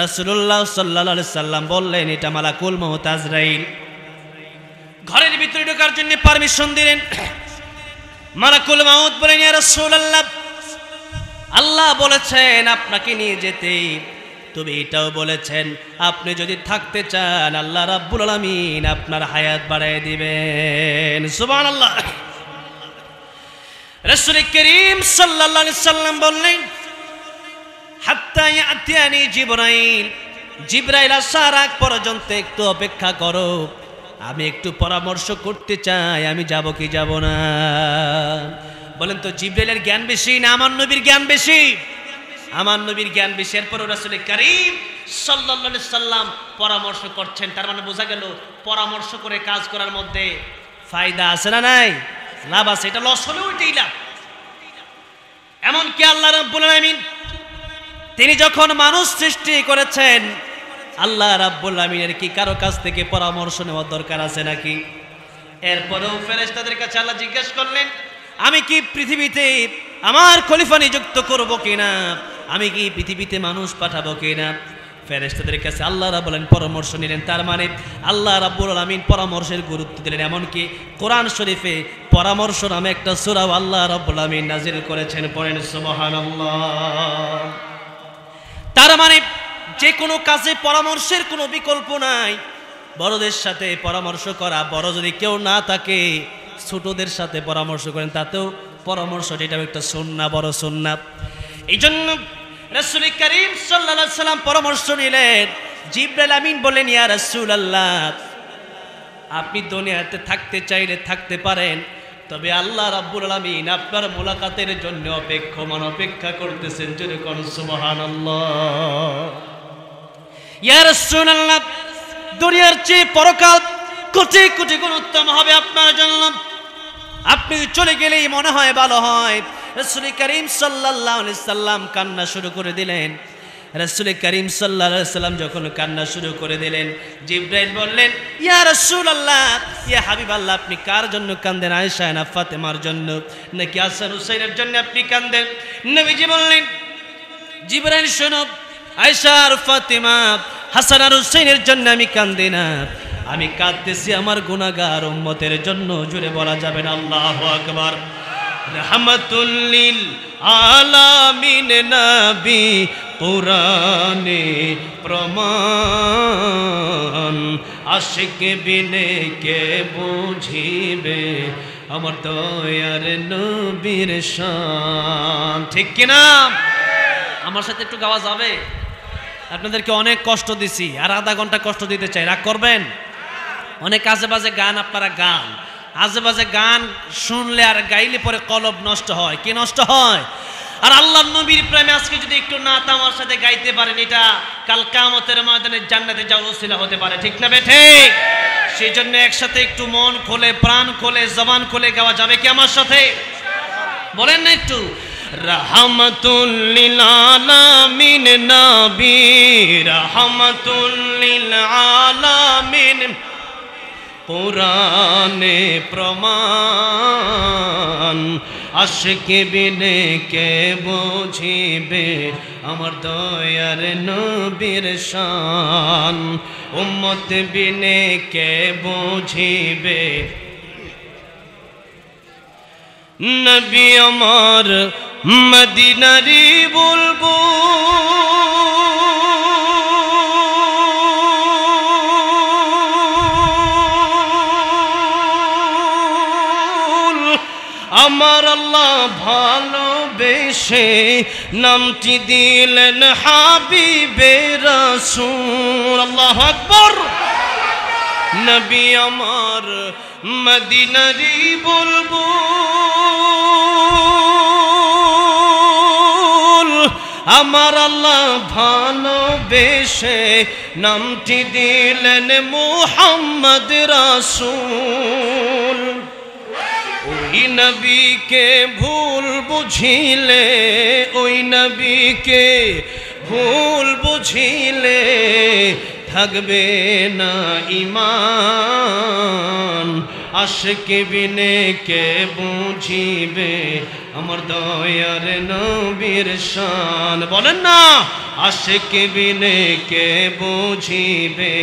রাসূলুল্লাহ সাল্লাল্লাহু আলাইহি সাল্লাম বললেন, এটা মালাকুল মউত আজরাইল। ঘরের ভিতরে ঢোকার জন্য পারমিশন দিলেন। মালাকুল মউত বলেন, ইয়া রাসূলুল্লাহ, আল্লাহ বলেছেন আপনাকে নিয়ে যেতে, তবে এটাও বলেছেন আপনি যদি থাকতে চান আল্লাহ রাব্বুল আলামিন আপনার হায়াত বাড়ায় দিবেন। সুবহানাল্লাহ। রাসূল করিম সাল্লাল্লাহু আলাইহি সাল্লাম বললেন, হাত্তা ইয়াতিয়ানি জিবরাইল, জিবরাইল আসার আগ পর্যন্ত একটু অপেক্ষা করো, আমি একটু পরামর্শ করতে চাই, আমি যাব কি যাব না। বলেন তো জিবরাইলের জ্ঞান বেশি না আমার নবীর জ্ঞান বেশি? আমার নবীর জ্ঞান বেশি। এরপর রাসূল করিম সাল্লাল্লাহু আলাইহি সাল্লাম পরামর্শ করছেন, তার মানে বোঝা গেল পরামর্শ করে কাজ করার মধ্যে ফায়দা আছে না নাই? লাভ আছে। এটা লস হলেও এটাই লাভ। এমনকি আল্লাহ রাব্বুল আলামিন তিনি যখন মানুষ সৃষ্টি করেছেন, আল্লাহ রাব্বুল আলামিনের কি কারো কাছ থেকে পরামর্শ নেওয়ার দরকার আছে নাকি? এরপরেও ফেরেশতাদের কাছে আল্লাহ জিজ্ঞেস করলেন, আমি কি পৃথিবীতে আমার খলিফা নিযুক্ত করব কিনা, আমি কি পৃথিবীতে মানুষ পাঠাবো কিনা? ফেরেশতাদের কাছে আল্লাহ রাব্বুল আলামিন পরামর্শ নিলেন। তার মানে আল্লাহ রাব্বুল আলামিন পরামর্শের গুরুত্ব দিলেন। এমনকি কোরআন শরীফে পরামর্শ নামে একটা সূরা আল্লাহ রাব্বুল আলামিন নাজিল করেছেন। পড়েন সুবহানাল্লাহ। তার মানে যে কোনো কাজে পরামর্শের কোনো বিকল্প নাই। বড়দের সাথে পরামর্শ করা, বড় যদি কেউ না থাকে ছোটদের সাথে পরামর্শ করেন, তাতেও পরামর্শ, এটাও একটা সুন্নাহ, বড় সুন্নাহ। এই জন্য রাসূল করিম সাল্লাল্লাহু আলাইহি সাল্লাম পরামর্শ নিলেন। জিবরাইল আমিন বলেন, ইয়া রাসূলুল্লাহ, আপনি দুনিয়াতে থাকতে চাইলে থাকতে পারেন, তবে আল্লাহ রাব্বুল আলামিন আপনার মুলাকাতের জন্য অপেক্ষা করতেছেন। জোরে কোন সুবহানাল্লাহ। ইয়া রাসূলুল্লাহ, দুনিয়ার চেয়ে পরকাল কোটি কোটি গুণ উত্তম হবে আপনার জন্য, আপনি চলে গেলেই মনে হয় ভালো হয়। রাসূল করিম সাল্লাল্লাহু আলাইহি সাল্লাম কান্না শুরু করে দিলেন। রাসূল করিম সাল্লাল্লাহু আলাইহি সাল্লাম যখন কান্না শুরু করে দিলেন, জিবরাইল বললেন, ইয়া রাসূলুল্লাহ, ইয়া হাবিবাল্লাহ, আপনি কার জন্য কাঁদেন? আয়েশা না ফাতেমার জন্য, নাকি হাসান হুসাইনের জন্য আপনি কাঁদেন? নবীজি বললেন, জিবরাইল শোনো, আয়েশা আর ফাতেমা, হাসান আর হুসাইনের জন্য আমি কাঁদি না, আমি কাঁদতেছি আমার গুনাহগার উম্মতের জন্য। জুড়ে বলা যাবে না আল্লাহু আকবার। রাহমাতুল লিল আলামিন নবী কুরআনে প্রমাণ, আশিক বিনে কে বুঝিবে আমার দয়ার নবীর শান। ঠিক কিনা? আমার সাথে একটু গাওয়া যাবে? আপনাদেরকে অনেক কষ্ট দিছি, আর আধা ঘন্টা কষ্ট দিতে চাই, রাগ করবেন? অনেক আজে বাজে গান আপনারা গান, আজে বাজে গান শুনলে আর গাইলে পরে কলব নষ্ট হয়। কি নষ্ট হয়? আর আল্লাহর নবীর প্রেমে আজকে যদি একটু নাত আমার সাথে গাইতে পারেন, এটা কাল কিয়ামতের ময়দানে জান্নাতে যাওয়ার ওসিলা হতে পারে। ঠিক না ঠিক? সেই জন্য একসাথে একটু মন খোলে, প্রাণ খোলে, জবান খোলে গাওয়া যাবে কি আমার সাথে? বলেন না একটু? রাহমাতুল লিল আলামিন নবী, রাহমাতুল লিল আলামিন কুরআনে প্রমাণ, আশিক বিনে কে বুঝিবে আমার দয়ার নবীর শান, উম্মত বিনে কে বুঝিবে নবী আমার মদিনারি বুলবুল। আমার আল্লাহ ভালোবেসে নামটি দিলেন হাবিবে রাসূল। আল্লাহু আকবার। নবী আমার মদিনারি বুলবুল, আমার আল্লাহ ভালোবেসে নামটি দিলেন মুহাম্মদ রাসূল। ওই নবীকে ভুল বুঝিলে, ওই নবীকে ভুল বুঝিলে থাকবে না ঈমান। আশিকে বিনে কে বুঝিবে আমার দয়ার নবীর শান। বলেন না, আশিকে বিনে কে বুঝিবে।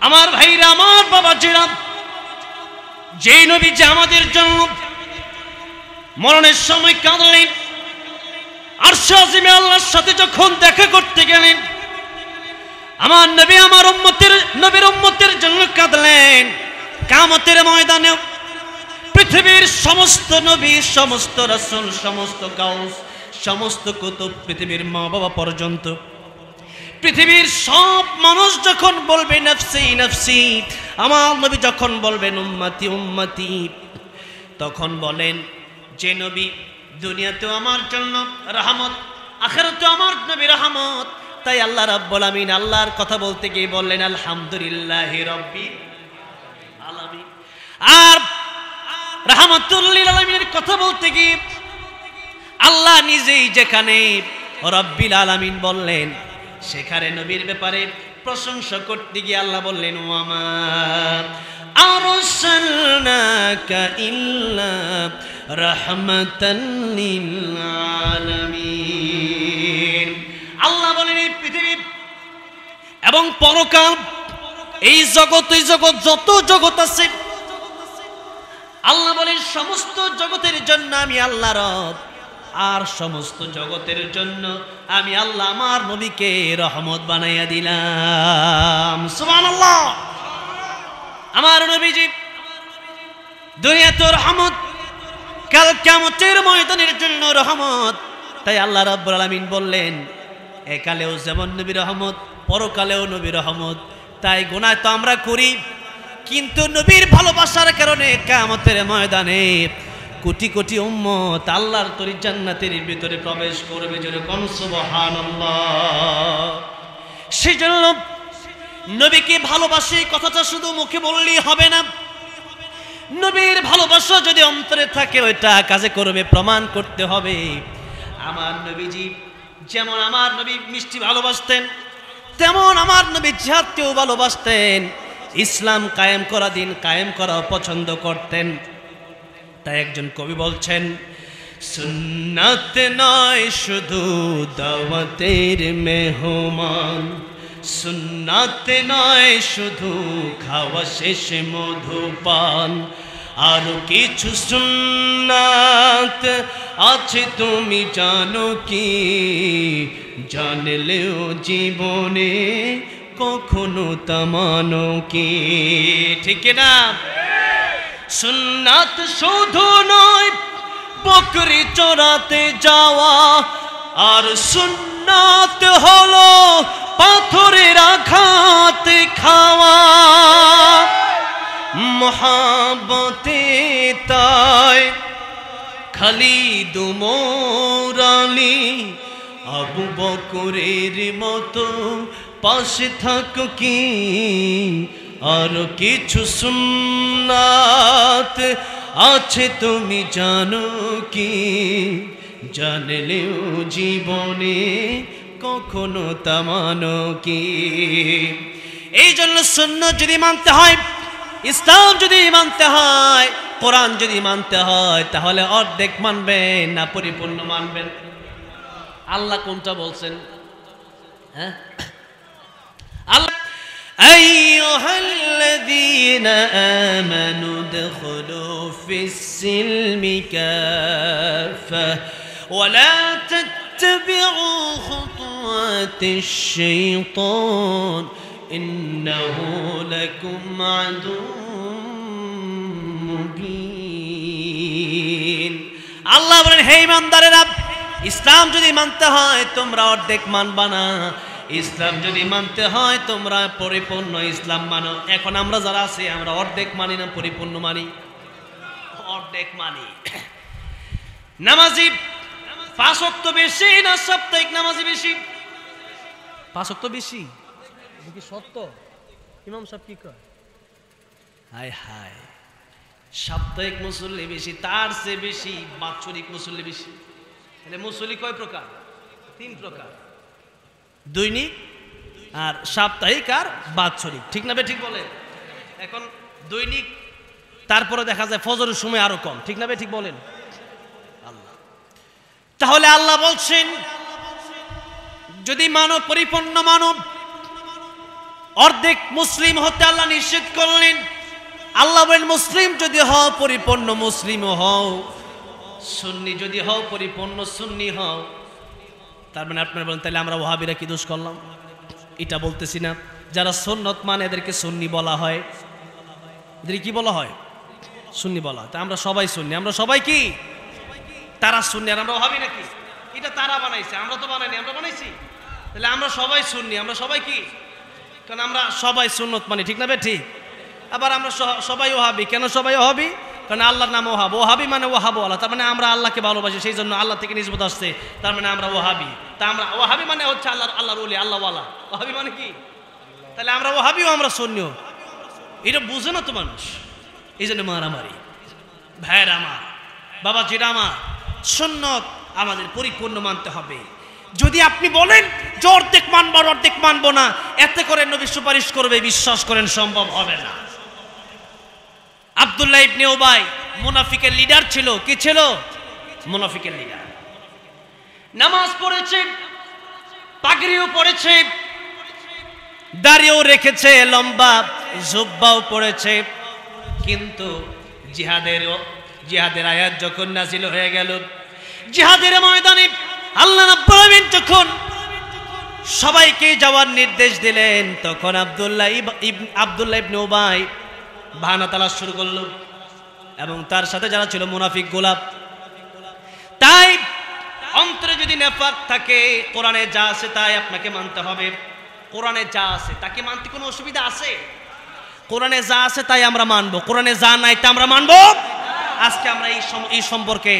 আমার ভাইরা, আমার বাবাজিরা, যে নবী যে আমাদের জন্য মরণের সময় কাঁদলেন, আরশে আজিমে আল্লাহর সাথে যখন দেখা করতে গেলেন, আমার নবী আমার নবীর উম্মতের জন্য কাঁদলেন। কিয়ামতের ময়দানে পৃথিবীর সমস্ত নবী, সমস্ত রাসূল, সমস্ত গাউস, সমস্ত কুতুব, পৃথিবীর মা বাবা পর্যন্ত, পৃথিবীর সব মানুষ যখন বলবে নফসি নফসি, আমার নবী যখন বলবেন উম্মতি উম্মতি, তখন বলেন যে নবী দুনিয়াতেও আমার জন্য রহমত, আখিরাতেও আমার নবী রহমত। তাই আল্লাহ রাব্বুল আমিন আল্লাহর কথা বলতে গিয়ে বললেন আলহামদুলিল্লাহি রাব্বিল আলামিন। আর রাহমাতুল লিল আলামিনের কথা বলতে গিয়ে আল্লাহ নিজেই যেখানে রাব্বিল আলামিন বললেন, সেখানে নবীর ব্যাপারে প্রশংসা করতে গিয়ে আল্লাহ বললেন ওয়ামা আরসালনাকা ইল্লা রাহমাতান লিল আলামিন। আল্লাহ বলেন এই পৃথিবী এবং পরকাল, এই জগৎ, এই জগৎ, যত জগৎ আছে, আল্লাহ বলেন সমস্ত জগতের জন্য আমি আল্লাহ রব, আর সমস্ত জগতের জন্য আমি আল্লাহ আমার নবীকে রহমত বানাইয়া দিলাম। সুবহানাল্লাহ। আমার নবীজি দুনিয়াতে রহমত, কাল কিয়ামতের ময়দানের জন্য রহমত। তাই আল্লাহ রাব্বুল আলামিন বললেন একালেও যেমন নবী রহমত, পরকালেও নবী রহমত। তাই গুনাহ তো আমরা করি, কিন্তু নবীর ভালোবাসার কারণে কিয়ামতের ময়দানে কোটি কোটি উম্মত আল্লাহর তরি জান্নাতের ভিতরে প্রবেশ করবে। জোরে কোন সুবহানাল্লাহ। সেজন্য নবীকে ভালোবাসি কথাটা শুধু মুখে বললেই হবে না, নবীর ভালোবাসা যদি অন্তরে থাকে ওইটা কাজে করবে, প্রমাণ করতে হবে। আমার নবীজি যেমন আমার নবী মিষ্টি ভালোবাসতেন, তেমন আমার নবী জিহাদকেও ভালোবাসতেন, ইসলাম কায়েম করা, দিন কায়েম করা পছন্দ করতেন। তাই একজন কবি বলছেন, সুন্নাত নয় শুধু দাওয়াতের মেহমান, সুন্নাত নয় শুধু খাওয়া শেষে মধুপান, আরো কিছু সুন্নাত আছে তুমি জানো কি, জানলেও জীবনে কখনো তা মানো কি। ঠিক না? সুন্নাত শুধু নয় বকরি চড়াতে যাওয়া, আর সুন্নাত হলো পাথরের আঘাত খাওয়া। মহাব্বতে তাই খালিদ ওমর আলী আবু বকরের মতো পাশে থাকো কি, আর কিছু সুন্নাত আছে তুমি জানো কি, জানলেও জীবনে কখনো তা মানো কি। এই জন্য সুন্নাত যদি মানতে হয়, ইসলাম যদি মানতে হয়, কোরআন যদি মানতে হয়, তাহলে অর্ধেক মানবেন না পরিপূর্ণ মানবেন? আল্লাহ কোনটা বলছেন? হ্যাঁ, আল্লাহ আইয়ুহাল্লাযীনা আমানু দুখুলু ফিস-সিলমি কাফা ওয়া লা তাত্তাবিউ খুতুওয়াতিশ-শাইতান ইন্নাহু লাকুম আদুউম মুবিন। আল্লাহ বলেন, হে ইমানদারেরা, ইসলাম যদি মানতে হয় তোমরা অর্ধেক মানবা না, ইসলাম যদি মানতে হয় তোমরা পরিপূর্ণ ইসলাম মানো। এখন আমরা যারা আছি আমরা অর্ধেক মানি না পরিপূর্ণ মানি? অর্ধেক মানি। নামাজি 5 ওয়াক্ত বেশি না সাপ্তাহিক নামাজি বেশি? 5 ওয়াক্ত বেশি। কি সত্য? ইমাম সাহেব কি কয়? হায় হায়, সাপ্তাহিক মুসল্লি বেশি, তার চেয়ে বেশি বাৎসরিক মুসল্লি বেশি। তাহলে মুসল্লি কয় প্রকার? 3 প্রকার, দৈনিক আর সাপ্তাহিক আর বাৎসরিক, ঠিক না বে ঠিক বলে? এখন দৈনিক, তারপরে দেখা যায় ফজরের সময় আরো কম, ঠিক না বে ঠিক বলেন? আল্লাহ, তাহলে আল্লাহ বলছেন যদি মানব পরিপূর্ণ মানব, অর্ধেক মুসলিম হতে আল্লাহ নিষেধ করলেন। আল্লাহ বলেন মুসলিম যদি হও পরিপূর্ণ মুসলিমও হও, সুন্নি যদি হও পরিপূর্ণ সুন্নি হও। তার মানে আপনারা বলেন তাহলে আমরা ওয়াহাবিরা কি দোষ করলাম? এটা বলতেছি না। যারা সুন্নত মানে এদেরকে সুন্নি বলা হয়। এদের কি বলা হয়? সুন্নি বলা হয়। তা আমরা সবাই সুন্নি, আমরা সবাই কি? তারা সুন্নি আর আমরা ওয়াহাবি নাকি? এটা তারা বানাইছে, আমরা তো বানাইনি, আমরা বানাইছি। তাহলে আমরা সবাই সুন্নি, আমরা সবাই কি? কারণ আমরা সবাই সুন্নত মানি, ঠিক না বে ঠিক? আবার আমরা সবাই ওয়াহাবি। কেন সবাই ওয়াহাবি? কারণ আল্লাহর নাম ওয়াহাব, ওয়াহাবি মানে ওয়াহাব ওয়ালা। তার মানে আমরা আল্লাহকে ভালোবাসি, সেই জন্য আল্লাহ থেকে নিসবত আসছে, তার মানে আমরা ওয়াহাবি। তা আমরা ওয়াহাবি মানে হচ্ছে আল্লাহর ওলি, আল্লাহ ওয়ালা। ওয়াহাবি মানে কি? তাহলে আমরা ওয়াহাবিও আমরা সুন্নিও। এটা বুঝে না তো মানুষ, এই জন্য মারামারি। ভাইয়ের আমার, বাবাজিরা আমার, সুন্নত আমাদের পরিপূর্ণ মানতে হবে। যদি আপনি বলেন যে অর্ধেক মানবো অর্ধেক মানবো না, এতে করে নবী সুপারিশ করবে, বিশ্বাস করেন সম্ভব হবে না। আব্দুল্লাহ ইবনে উবাই মুনাফিকের লিডার ছিল। কি ছিল? মুনাফিকের লিডার। নামাজ পড়েছে, পাগড়িও পড়েছে, দাড়িও রেখেছে, লম্বা জুব্বাও পড়েছে, কিন্তু জিহাদের আয়াত যখন নাযিল হয়ে গেল, জিহাদের ময়দানে আল্লাহ রাব্বুল আলামিন যখন সবাইকে যাওয়ার নির্দেশ দিলেন, তখন আব্দুল্লাহ ইবনে উবাই বাহানা তালাশ শুরু করল, এবং তার সাথে যারা ছিল মুনাফিক গোলাপ। তাই অন্তরে যদি নেফাক থাকে, কোরআনে যা আছে তাই আপনাকে মানতে হবে। কোরআনে যা আছে তাকে মানতে কোনো অসুবিধা আছে? কোরআনে যা আছে তাই আমরা মানবো, কোরআনে যা নাই তা আমরা মানবো। আজকে আমরা এই সম্পর্কে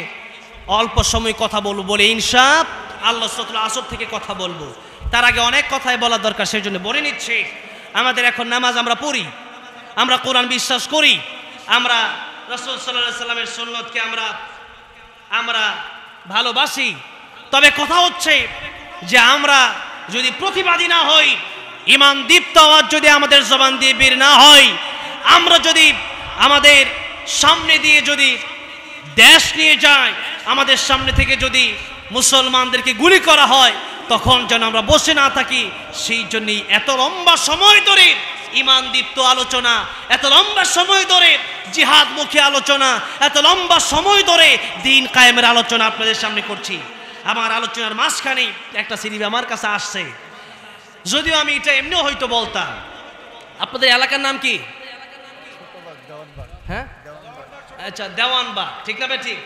অল্প সময় কথা বলবো বলে ইনশাআল্লাহ সূরা আসর থেকে কথা বলবো। তার আগে অনেক কথাই বলা দরকার, সেই জন্য বলে নিচ্ছি। আমাদের এখন নামাজ আমরা পড়ি, আমরা কোরআন বিশ্বাস করি, আমরা রাসূল সাল্লাল্লাহু আলাইহি সাল্লামের সুন্নতকে আমরা ভালোবাসি। তবে কথা হচ্ছে যে আমরা যদি প্রতিবাদী না হই, ঈমান দীপ্ত আওয়াজ যদি আমাদের জবান দিয়ে বের না হয়, আমরা যদি আমাদের সামনে দিয়ে যদি দেশ নিয়ে যায়, আমাদের সামনে থেকে যদি মুসলমানদেরকে গুলি করা হয়, তখন যেন আমরা বসে না থাকি। সেই জন্যই এত লম্বা সময় ধরে ঈমান দীপ্ত আলোচনা, এত লম্বা সময় ধরে জিহাদমুখী আলোচনা, এত লম্বা সময় ধরে দ্বীন কায়েমের আলোচনা আপনাদের সামনে করছি। আমার আলোচনার মাঝখানে একটা সিরিজ আমার কাছে আসছে, যদিও আমি এটা এমনিও হয়তো বলতাম। আপনাদের এলাকার নাম কি? হ্যাঁ, আচ্ছা, দেওয়ানবাগ, ঠিক না? ঠিক।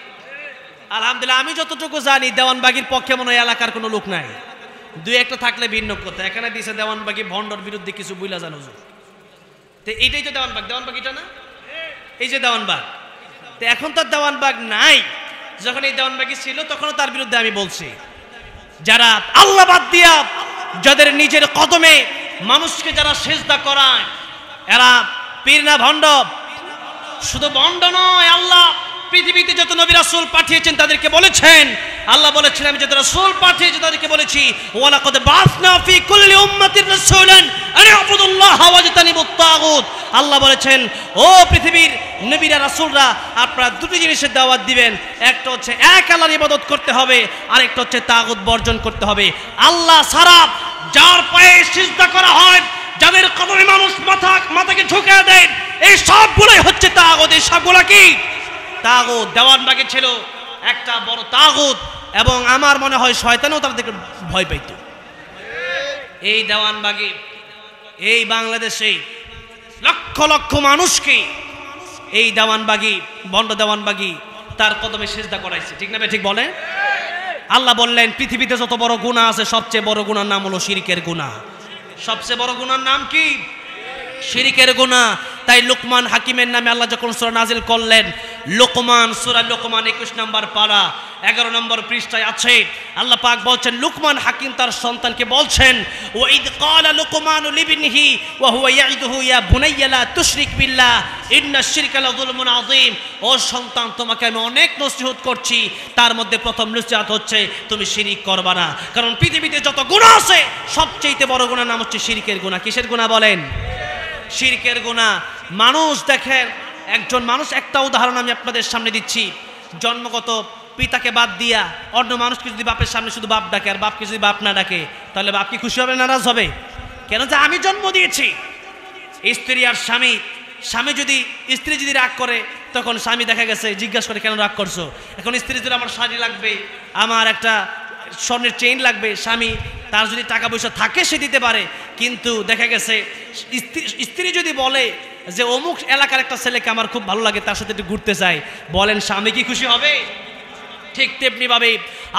আলহামদুলিল্লাহ, আমি যতটুকু জানি দেওয়ানবাগির পক্ষে মনে হয় এলাকার কোনো লোক নাই, দুই একটা থাকলে ভিন্ন কথা। এখানে দিছে দেওয়ানবাগি ভণ্ডর বিরুদ্ধে কিছু বইলা জান হুজুর। তো এইটাই তো দেওয়ানবাগ, দেওয়ানবাগ এটা না? এই যে দেওয়ানবাগ, তো এখন তো দেওয়ানবাগ নাই। যখন এই দেওয়ানবাগি ছিল তখনও তার বিরুদ্ধে আমি বলছি। যারা আল্লাহ বাদ দিয়া, যাদের নিজের কদমে মানুষকে যারা সেজদা করায়, এরা পীর না ভণ্ড? শুধু ভণ্ড নয়, আল্লাহ পৃথিবীতে যত নবী রাসূল পাঠিয়েছেন তাদেরকে বলেছেন, আল্লাহ বলেছেন আমি যত রাসূল পাঠিয়েছি তাদেরকে বলেছি ওয়ালাকাদ বাসনা ফি কুল্লি উম্মাতির রাসূলান আন ইউবুদুল্লাহ ওয়াজতানিবুত তাগুত। আল্লাহ বলেছেন ও পৃথিবীর নবীরা রাসূলরা, আপনারা দুটি জিনিসের দাওয়াত দিবেন, একটা হচ্ছে এক আল্লাহর ইবাদত করতে হবে, আর একটা হচ্ছে তাগুত বর্জন করতে হবে। আল্লাহ ছাড়া যার পায়ে সিজদা করা হয়, যাদের কদমে মানুষ মাথাকে ঝুঁকে দেয়, এই সবগুলোই হচ্ছে তাগুত। এই সবগুলো কি? তাগুত। দেওয়ানবাগে ছিল একটা বড় তাগুত, এবং আমার মনে হয় শয়তানও তাদেরকে ভয় পাইত। এই দেওয়ানবাগে, এই বাংলাদেশে লক্ষ লক্ষ মানুষকে এই দেওয়ানবাগি বন্ড দেওয়ানবাগি তার কদমে সিজদা করাইছে, ঠিক না ঠিক বলেন? আল্লাহ বললেন পৃথিবীতে যত বড় গুনাহ আছে সবচেয়ে বড় গুনার নাম হলো শিরকের গুনাহ। সবচেয়ে বড় গুনার নাম কি? শিরকের গুনাহ। তাই লোকমান হাকিমের নামে আল্লাহ যখন সূরা নাজিল করলেন, লোকমান, সূরা লোকমান 21 নম্বর পারা 11 নম্বর পৃষ্ঠায় আছে, আল্লাহ পাক বলছেন লোকমান হাকিম তার সন্তানকে বলছেন, ওয়াইদ ক্বালা লুকমানু লিবনিহি ওয়া হুয়া ইয়াইদুহু ইয়া বুনাইয়া লা তুশরিক বিল্লাহ ইন্নাশ শিরকা লাযুলমুন আযীম। ও সন্তান, তোমাকে আমি অনেক নসিহত করছি, তার মধ্যে প্রথম নসিহত হচ্ছে তুমি শিরিক করবা না, কারণ পৃথিবীতে যত গুনাহ আছে সবচেয়ে বড় গুনার নাম হচ্ছে শিরকের গুনাহ। কিসের গুনাহ বলেন? শিরকের গুনাহ। মানুষ দেখেন, একজন মানুষ, একটা উদাহরণ আমি আপনাদের সামনে দিচ্ছি, জন্মগত পিতাকে বাদ দিয়া অন্য মানুষকে যদি বাপের সামনে শুধু বাপ ডাকে আর বাপকে যদি বাপ না ডাকে, তাহলে বাপ কি খুশি হবে, নারাজ হবে? কেন? যে আমি জন্ম দিয়েছি। স্ত্রী আর স্বামী, স্বামী যদি স্ত্রী যদি রাগ করে, তখন স্বামী দেখা গেছে জিজ্ঞাসা করে কেন রাগ করছো। এখন স্ত্রী যদি আমার শাড়ি লাগবে, আমার একটা স্বর্ণের চেইন লাগবে, স্বামী তার যদি টাকা পয়সা থাকে সে দিতে পারে, কিন্তু দেখা গেছে স্ত্রী যদি বলে যে অমুক এলাকার একটা ছেলেকে আমার খুব ভালো লাগে, তার সাথে একটু ঘুরতে চাই, বলেন স্বামী কি খুশি হবে? ঠিক তেমনি ভাবে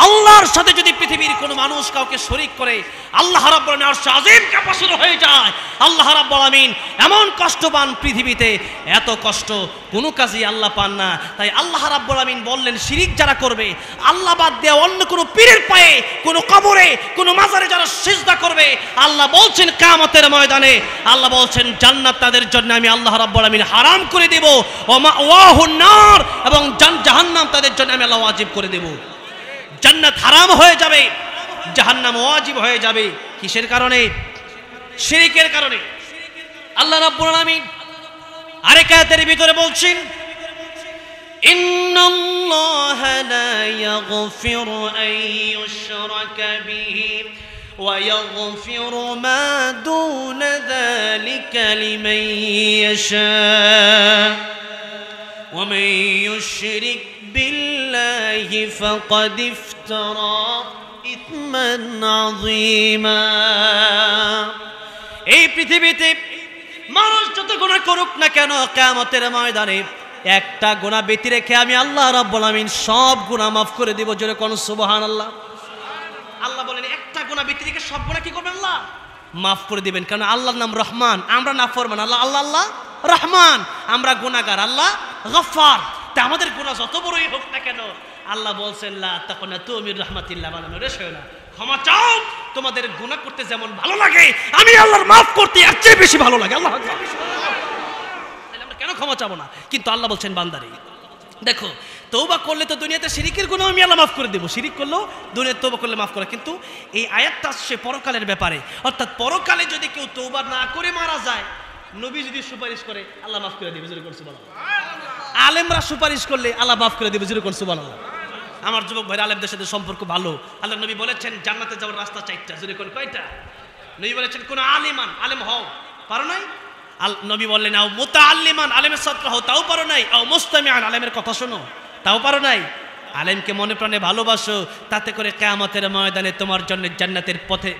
আল্লাহর সাথে যদি পৃথিবীর কোনো মানুষ কাউকে শরীক করে, আল্লাহ রাব্বুল আলামিন আরশ আযীম কাঁপাসুর হয়ে যায়। আল্লাহ রাব্বুল আলামিন এমন কষ্ট পান, পৃথিবীতে এত কষ্ট কোনো কাজেই আল্লাহ পান না। তাই আল্লাহ রাব্বুল আলামিন বললেন, শিরিক যারা করবে, আল্লাহ বাদ দিয়ে অন্য কোনো পীরের পায়ে, কোনো কবরে, কোনো মাজারে যারা সিজদা করবে, আল্লাহ বলছেন কিয়ামতের ময়দানে, আল্লাহ বলছেন জান্নাত তাদের জন্য আমি আল্লাহ রাব্বুল আলামিন হারাম করে দেব, ওয়া মাওয়াহুন নার, এবং জাহান্নাম তাদের জন্য আমি আল্লাহ ওয়াজিব করে দেব। জান্নাত হারাম হয়ে যাবে, জাহান্নাম ওয়াজিব হয়ে যাবে। কিসের কারণে? শিরকের কারণে। আল্লাহ রাব্বুল আলামিন আরেক আয়াতের ভিতরে বলছেন, ইন্নাল্লাহা লা ইয়াগফিরু আন ইউশরাকা বিহি ওয়া ইয়াগফিরু মা দুনা যালিকা লিমান ইয়াশা ওয়া মান ইউশরিক বিল্লাহি ফাকাদ ইফতারা ইসমান আযীমা। এই পৃথিবীতে মানুষ যত গুনাহ করুক না কেন, কিয়ামতের ময়দানে একটা গুনাহ ব্যতি রেখে আমি আল্লাহ রাব্বুল আলামিন সব গুনাহ মাফ করে দেব। জোরে কোন সুবহানাল্লাহ। আল্লাহ বলেন একটা গুনাহ ব্যতি রেখে সব গুনাহ কি করবেন? আল্লাহ মাফ করে দিবেন। কারণ আল্লাহর নাম রহমান, আমরা নাফরমান। আল্লাহ আল্লাহ আল্লাহ রহমান, আমরা গুনাহগার, আল্লাহ গফফার। তা আমাদের গুনাহ যত বড়ই হোক না কেন, আল্লাহ বলছেন লা তাকুনাতু মির রাহমাতিল্লাহ, মানে রেশো না, ক্ষমা চাও। তোমাদের গুনাহ করতে যেমন ভালো লাগে, আমি আল্লাহর মাফ করতে এর চেয়ে বেশি ভালো লাগে। আল্লাহ তাহলে আমরা কেন ক্ষমা চাবো না? কিন্তু আল্লাহ বলছেন বান্দারে দেখো, তওবা করলে তো দুনিয়াতে শিরিকের গুনাহ আমি আল্লাহ মাফ করে দেব, শিরিক করলেও দুনিয়াতে তওবা করলে মাফ করে। কিন্তু এই আয়াতটা আসছে পরকালের ব্যাপারে, অর্থাৎ পরকালে যদি কেউ তওবা না করে মারা যায়, নবী যদি সুপারিশ করে আল্লাহ মাফ করে দেবে। জোরে করে সুবহানাল্লাহ। আলেমরা সুপারিশ করলে আল্লাহ মাফ করে দেবে। জোরে করে সুবহানাল্লাহ। আমার যুবক ভাইরা, আলেমদের সাথে সম্পর্ক ভালো। আল্লাহ নবী বলেছেন জান্নাতে যাওয়ার রাস্তা 4টা। জোরে করে কয়টা? নবী বলেছেন কোন আলিমান, আলেম হও, পারো নাই? নবী বললেন আও মুতাআল্লিমান, আলেমের ছাত্র হও, তাও পারো নাই। আও মুস্তামিআন, আলেমের কথা শোনো, তাও পারো নাই। আলেমকে মনে প্রাণে ভালোবাসো, তাতে করে কিয়ামতের ময়দানে তোমার জন্য জান্নাতের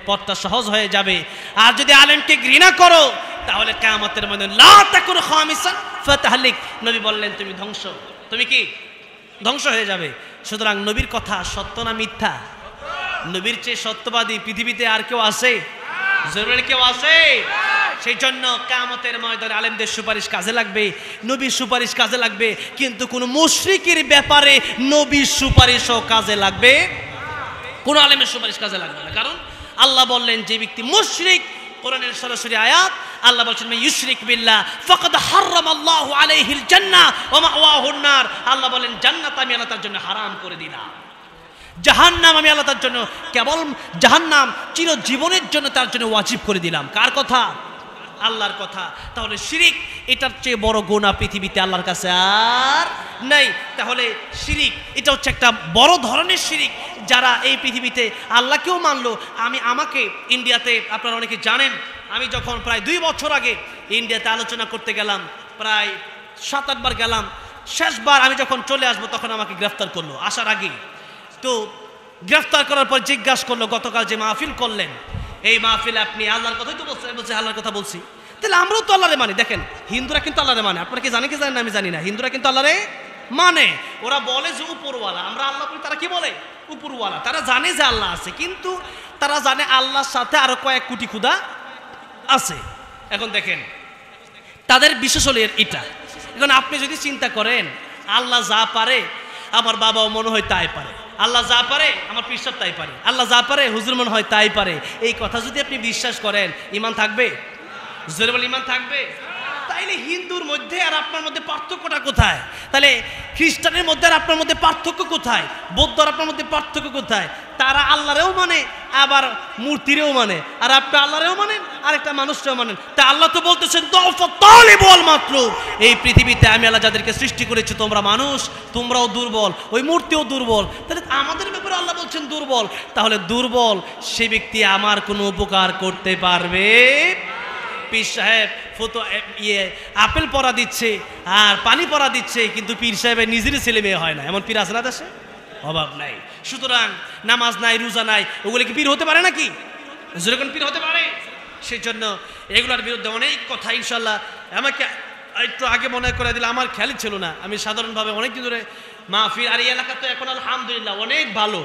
পথটা সহজ হয়ে যাবে। আর যদি আলেমকে ঘৃণা করো, তাহলে কিয়ামতের ময়দানে লা তাকুন খামিসান ফাতাহলিক, নবী বললেন তুমি ধ্বংস, তুমি কি ধ্বংস হয়ে যাবে। সুতরাং নবীর কথা সত্য না মিথ্যা? নবীর চেয়ে সত্যবাদী পৃথিবীতে আর কেউ আছে? জরুরি কেউ আছে? সেই জন্য কিয়ামতের ময়দানে আলেমদের সুপারিশ কাজে লাগবে, নবীর সুপারিশ কাজে লাগবে, কিন্তু কোন মুশরিকের ব্যাপারে নবীর সুপারিশও কাজে লাগবে, কোন আলেমের সুপারিশ কাজে লাগবে না। কারণ আল্লাহ বললেন যে ব্যক্তি মুশরিক, কোরআনের সরাসরি আয়াত, আল্লাহ বলছেন মান ইউশরিক বিল্লাহ ফাকাদ হারামাল্লাহু আলাইহিল জান্নাহ ওয়া মাওয়াহুন নার। আল্লাহ বলেন জান্নাত আমি আল্লাহ তার জন্য হারাম করে দিলাম, জাহান্নাম আমি আল্লাহ তার জন্য, কেবল জাহান্নাম চিরজীবনের জন্য তার জন্য ওয়াজিব করে দিলাম। কার কথা? আল্লাহর কথা। তাহলে শিরিক এটার চেয়ে বড় গুনাহ পৃথিবীতে আল্লাহর কাছে আর নাই। তাহলে শিরিক এটা হচ্ছে একটা বড় ধরনের শিরিক, যারা এই পৃথিবীতে আল্লাহকেও মানলো। আমাকে ইন্ডিয়াতে, আপনারা অনেকে জানেন, আমি যখন প্রায় 2 বছর আগে ইন্ডিয়াতে আলোচনা করতে গেলাম, প্রায় 7-8 বার গেলাম। শেষবার আমি যখন চলে আসবো তখন আমাকে গ্রেফতার করলো আসার আগে। তো গ্রেফতার করার পর জিজ্ঞাসা করলো গতকাল যে মাহফিল করলেন, এই মাহফিলে আপনি আল্লাহর কথাই তো বলছেন? বলছে আল্লাহর কথা বলছি। তাহলে আমরাও তো আল্লাহরে মানি। দেখেন হিন্দুরা কিন্তু আল্লাহরে মানে, আপনারা কি জানেন কি জানেন না আমি জানি না, হিন্দুরা কিন্তু আল্লাহরে মানে। ওরা বলে যে উপরওয়ালা, আমরা আল্লাহ বলি, তারা কি বলে উপরওয়ালা। তারা জানে যে আল্লাহ আছে, কিন্তু তারা জানে আল্লাহর সাথে আরো কয়েক কোটি খুদা আছে। এখন দেখেন তাদের বিশেষ হলো এটা। এখন আপনি যদি চিন্তা করেন আল্লাহ যা পারে আমার বাবাও মনে হয় তাই পারে, আল্লাহ যা পারে আমার পীর সাহেব তাই পারে, আল্লাহ যা পারে হুজুর মনে হয় তাই পারে, এই কথা যদি আপনি বিশ্বাস করেন ঈমান থাকবে? জোরে বলে ঈমান থাকবে? তাইলে হিন্দুর মধ্যে আর আপনার মধ্যে পার্থক্যটা কোথায়? তাহলে খ্রিস্টানের মধ্যে আর আপনার মধ্যে পার্থক্য কোথায়? বৌদ্ধ আর আপনার মধ্যে পার্থক্য কোথায়? তারা আল্লাহরেও মানে আবার মূর্তিরেও মানে, আর আপনি আল্লাহরেও মানেন আর একটা মানুষটাও মানেন। তা আল্লাহ তো বলতেছেন বল মাত্র, এই পৃথিবীতে আমি আল্লাহ যাদেরকে সৃষ্টি করেছি তোমরা মানুষ, তোমরাও দুর্বল, ওই মূর্তিও দুর্বল। তাহলে আমাদের ব্যাপারে আল্লাহ বলছেন দুর্বল। তাহলে দুর্বল সে ব্যক্তি আমার কোনো উপকার করতে পারবে? পীর সাহেব আপেল পরা দিচ্ছে আর পানি পরা দিচ্ছে, কিন্তু পীর সাহেবের নিজেরই ছেলে মেয়ে হয় না, এমন পীর আছে না দেশে? অভাব নাই। সুতরাং নামাজ নাই, রোজা নাই, ওগুলো কি পীর হতে পারে নাকি? যেরকম পীর হতে পারে। সেই জন্য এগুলোর বিরুদ্ধে অনেক কথা ইনশাল্লাহ আমাকে একটু আগে মনে করে দিলে আমার খেয়ালই ছিল না। আমি সাধারণভাবে অনেকদিন ধরে মাহফিল, আর এই এলাকা তো এখন আলহামদুলিল্লাহ অনেক ভালো।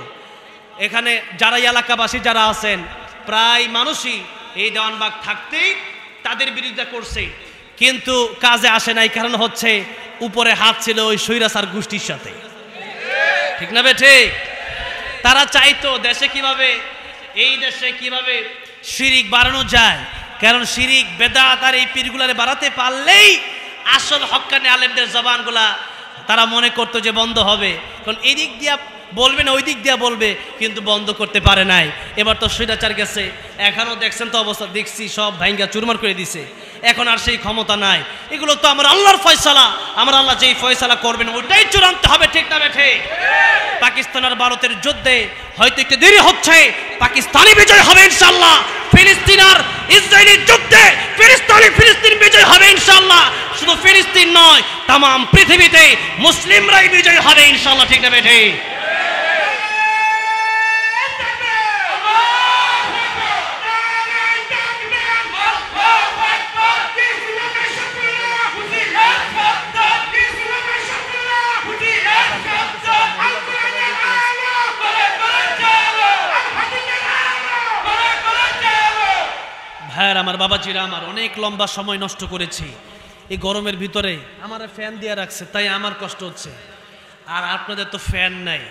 এখানে যারা এলাকাবাসী যারা আছেন প্রায় মানুষই এই দেওয়ানবাগ থাকতেই তাদের বিরোধিতা করছে, কিন্তু কাজে আসে নাই। কারণ হচ্ছে উপরে হাত ছিল ওই স্বৈরাচার গোষ্ঠীর সাথে, ঠিক না বেঠে? তারা চাইতো দেশে কিভাবে, এই দেশে কিভাবে শিরিক বাড়ানো যায়। কারণ শিরিক বেদাত আর এই পীরগুলারে বাড়াতে পারলেই আসল হক্কানি আলেমদের জবানগুলা তারা মনে করতো যে বন্ধ হবে। কারণ এই দিক দিয়া বলবে না ওই দিক দিয়া বলবে, কিন্তু বন্ধ করতে পারে নাই। এবার তো স্বৈরাচার গেছে, এখনও দেখছেন তো অবস্থা, দেখছি সব ভাঙ্গা চুরমার করে দিছে। এখন আর সেই ক্ষমতা নাই। এগুলো তো আমার আল্লাহর ফয়সালা, আমার আল্লাহ যেই ফয়সালা করবেন ওইটাই চূড়ান্ত হবে, ঠিক না বেঠে? পাকিস্তান আর ভারতের যুদ্ধে হয়তো একটু দেরি হচ্ছে, পাকিস্তানি বিজয় হবে ইনশাআল্লাহ। ফিলিস্তিন আর ইসরায়েলের যুদ্ধে ফিলিস্তিন বিজয় হবে ইনশাআল্লাহ। শুধু ফিলিস্তিন নয়, তামাম পৃথিবীতে মুসলিমরাই বিজয় হবে ইনশাআল্লাহ, ঠিক না বেঠে? হ্যাঁ আমার বাবাজিরা, আমার অনেক লম্বা সময় নষ্ট করেছি এই গরমের ভিতরে। আমার ফ্যান দিয়ে রাখছে, তাই আমার কষ্ট হচ্ছে, আর আপনাদের তো ফ্যান নাই।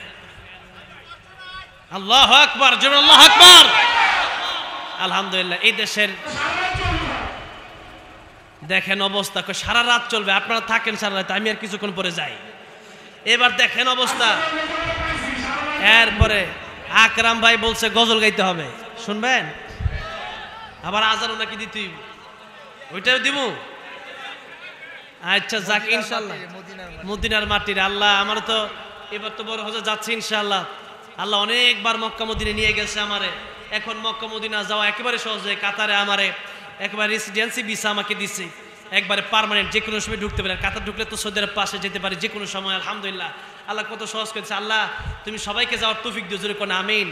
আল্লাহু আকবার, জোরে আল্লাহু আকবার। আলহামদুলিল্লাহ। এই দেশের দেখেন অবস্থা, সারা রাত চলবে, আপনারা থাকেন সারা রাত, আমি আর কিছুক্ষণ পরে যাই। এবার দেখেন অবস্থা। এরপরে আকরাম ভাই বলছে গজল গাইতে হবে, শুনবেন? আবার আজানও নাকি দিতেই, ওইটাও দিব। আচ্ছা যাক, ইনশাআল্লাহ মদিনার মাটির আল্লাহ, আমার তো এবার তো বড় হজে যাচ্ছে ইনশাআল্লাহ। আল্লাহ অনেকবার মক্কা মদিনা নিয়ে গেছে আমারে। এখন মক্কা মদিনা যাওয়া একেবারে সহজে, কাতারে আমারে একবার রেসিডেন্সি ভিসা আমাকে দিচ্ছে, একবারে পার্মানেন্ট, যে কোনো সময় ঢুকতে পারে। কাতার ঢুকলে তো সৌদি আরব পাশে যেতে পারি যে কোনো সময়। আলহামদুলিল্লাহ, আল্লাহ কত সহজ করেছে। আল্লাহ তুমি সবাইকে যাওয়ার তৌফিক দিও, জোরে কোন আমিন।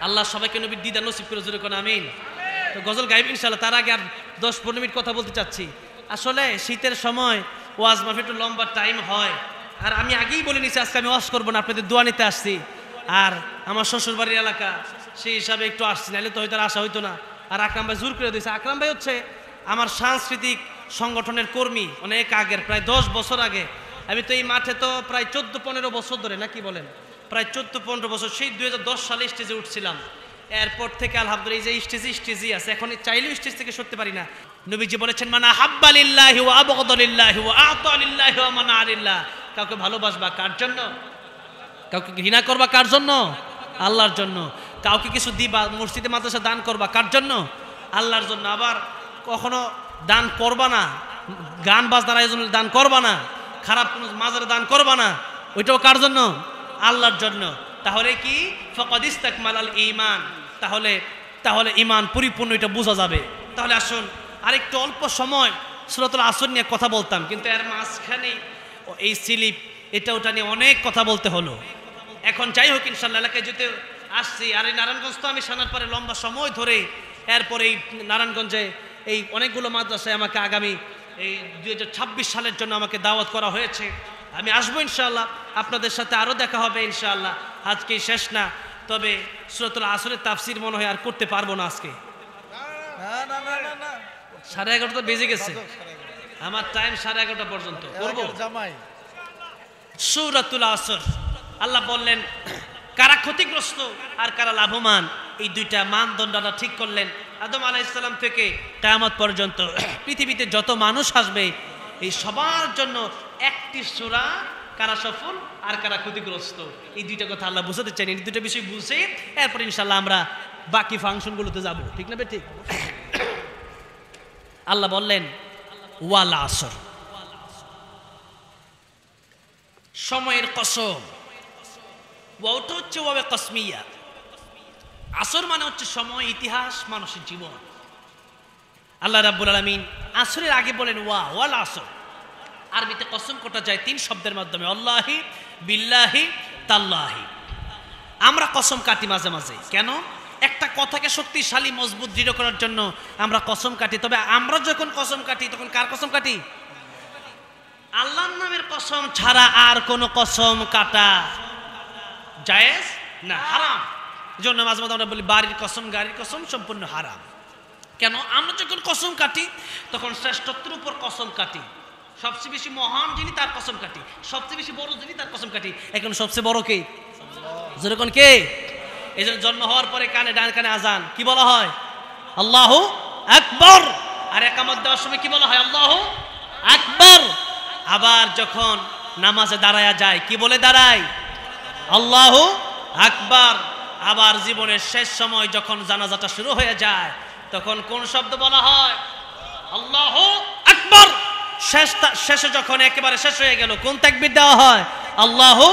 আল্লাহ সবাইকে নবীর দিদার নসিব করে, জোরে কোন আমিন। তো গজল গাইব ইনশাআল্লাহ। তার আগে আর 10-15 মিনিট কথা বলতে চাচ্ছি। আসলে শীতের সময় ওয়াজ মাহফিল একটু লম্বা টাইম হয়, আর আমি আগেই বলে নিছি আজকে আমি ওয়াজ করবো না, আপনাদের দোয়া নিতে আসছি। আর আমার শ্বশুর বাড়ির এলাকা, সেই হিসাবে একটু আসছি, নাহলে তো হয়তো আসা হইতো না। আর আকরাম ভাই জোর করে দিয়েছে। আকরাম ভাই হচ্ছে আমার সাংস্কৃতিক সংগঠনের কর্মী, অনেক আগের, প্রায় 10 বছর আগে। আমি তো এই মাঠে তো প্রায় 14-15 বছর ধরে, নাকি বলেন, প্রায় 14-15 বছর, সেই 2010 সালে স্টেজে উঠছিলাম। এরপর থেকে আলহামদুলিল্লাহ এই যে স্টেজই আছে, এখন চাইলেও স্টেজ থেকে সরতে পারি না। নবীজি বলেছেন মানা হাব্বা লিল্লাহি ওয়া আবগাদা লিল্লাহি ওয়া আতা লিল্লাহি ওয়া মানা লিল্লাহ। কাউকে ভালোবাসবা কার জন্য? কাউকে ঘৃণা করবা কার জন্য? আল্লাহর জন্য। কাউকে কিছু দিবা, মসজিদে মাদ্রাসা দান করবা কার জন্য? আল্লাহর জন্য। আবার কখনো দান করবা না, গান বাজনার আয়োজনে দান করবা না, খারাপ কোনো মাজারে দান করবা না, ওইটাও কার জন্য? আল্লাহর জন্য। তাহলে কি ফাকাদ ইস্তাকমালাল ঈমান, তাহলে ঈমান পরিপূর্ণ, এটা বোঝা যাবে। তাহলে আসুন আরেকটু অল্প সময় সূরাতুল আসর নিয়ে কথা বলতাম, কিন্তু এর মাঝখানে এই স্লিপ এটা ওটা নিয়ে অনেক কথা বলতে হলো। এখন যাই হোক ইনশাআল্লাহ এলাকায় যেতে আসছি। আর এই নারায়ণগঞ্জ তো আমি সানার পরে লম্বা সময় ধরে, এরপরে এই নারায়ণগঞ্জে এই অনেকগুলো মাদ্রাসায় আমাকে আগামী এই 2026 সালের জন্য আমাকে দাওয়াত করা হয়েছে। আমি আসবো ইনশাআল্লাহ, আপনাদের সাথে আরও দেখা হবে ইনশাআল্লাহ। আজকে শেষ না, তবে সূরাতুল আসরের তাফসীর মনে হয় আর করতে পারবো না আজকে। 11:30 তো বেজে গেছে, আমার টাইম 11:30 পর্যন্ত করবো। সূরাতুল আসর আল্লাহ বললেন কারা ক্ষতিগ্রস্ত আর কারা লাভবান, এই দুইটা মানদণ্ডটা ঠিক করলেন। আদম আলাইহিস সালাম থেকে কিয়ামত পর্যন্ত পৃথিবীতে যত মানুষ আসবে এই সবার জন্য একটি সূরা, কারা সফল আর কারা ক্ষতিগ্রস্ত, এই দুইটা কথা আল্লাহ বুঝাতে চান। এই দুইটা বিষয় বুঝে এরপর ইনশাআল্লাহ আমরা বাকি ফাংশনগুলোতে যাব, ঠিক না ঠিক? আল্লাহ বললেন ওয়াল আসর, সময়ের কসম। ওয়াটা হচ্ছে ওয়াবে কসমিয়া, আসর মানে হচ্ছে সময়, ইতিহাস, মানুষের জীবন। আল্লাহ রাব্বুল আলামিন আসরের আগে বলেন ওয়াল আসর। আরবিতে কসম করা যায় 3 শব্দের মাধ্যমে, আল্লাহি, বিল্লাহি, তাল্লাহি। আমরা কসম কাটি মাঝে মাঝে, কেন? একটা কথাকে শক্তিশালী, মজবুত, দৃঢ় করার জন্য আমরা কসম কাটি। তবে আমরা যখন কসম কাটি তখন কার কসম কাটি? আল্লাহর নামের কসম ছাড়া আর কোনো কসম কাটা জায়েজ না, হারাম। জন্য মাঝে মাঝে আমরা বলি বাড়ির কসম, গাড়ির কসম সম্পূর্ণ হারাম। কেন? আমরা যখন কসম কাটি তখন শ্রেষ্ঠত্বের উপর কসম কাটি, সবচেয়ে বেশি মহান যিনি তার কসম কাটি, সবচেয়ে বেশি বড় যিনি তার কসম কাটি। এখন সবচেয়ে বড় কে? যেরকম কে? এই জন্য জন্ম হওয়ার পরে কানে, ডান কানে আজান কি বলা হয়? আল্লাহু আকবার। আর ইকামত দেওয়ার সময় কি বলা হয়? আল্লাহু আকবার। আবার যখন নামাজে দাঁড়ায়া যায় কি বলে দাঁড়ায়? আল্লাহু আকবার। আবার জীবনের শেষ সময় যখন জানাজাটা শুরু হয়ে যায় তখন কোন শব্দ বলা হয়? আল্লাহু আকবার। শেষে যখন একেবারে শেষ হয়ে গেল কোন তাকবীর দেওয়া হয়? আল্লাহু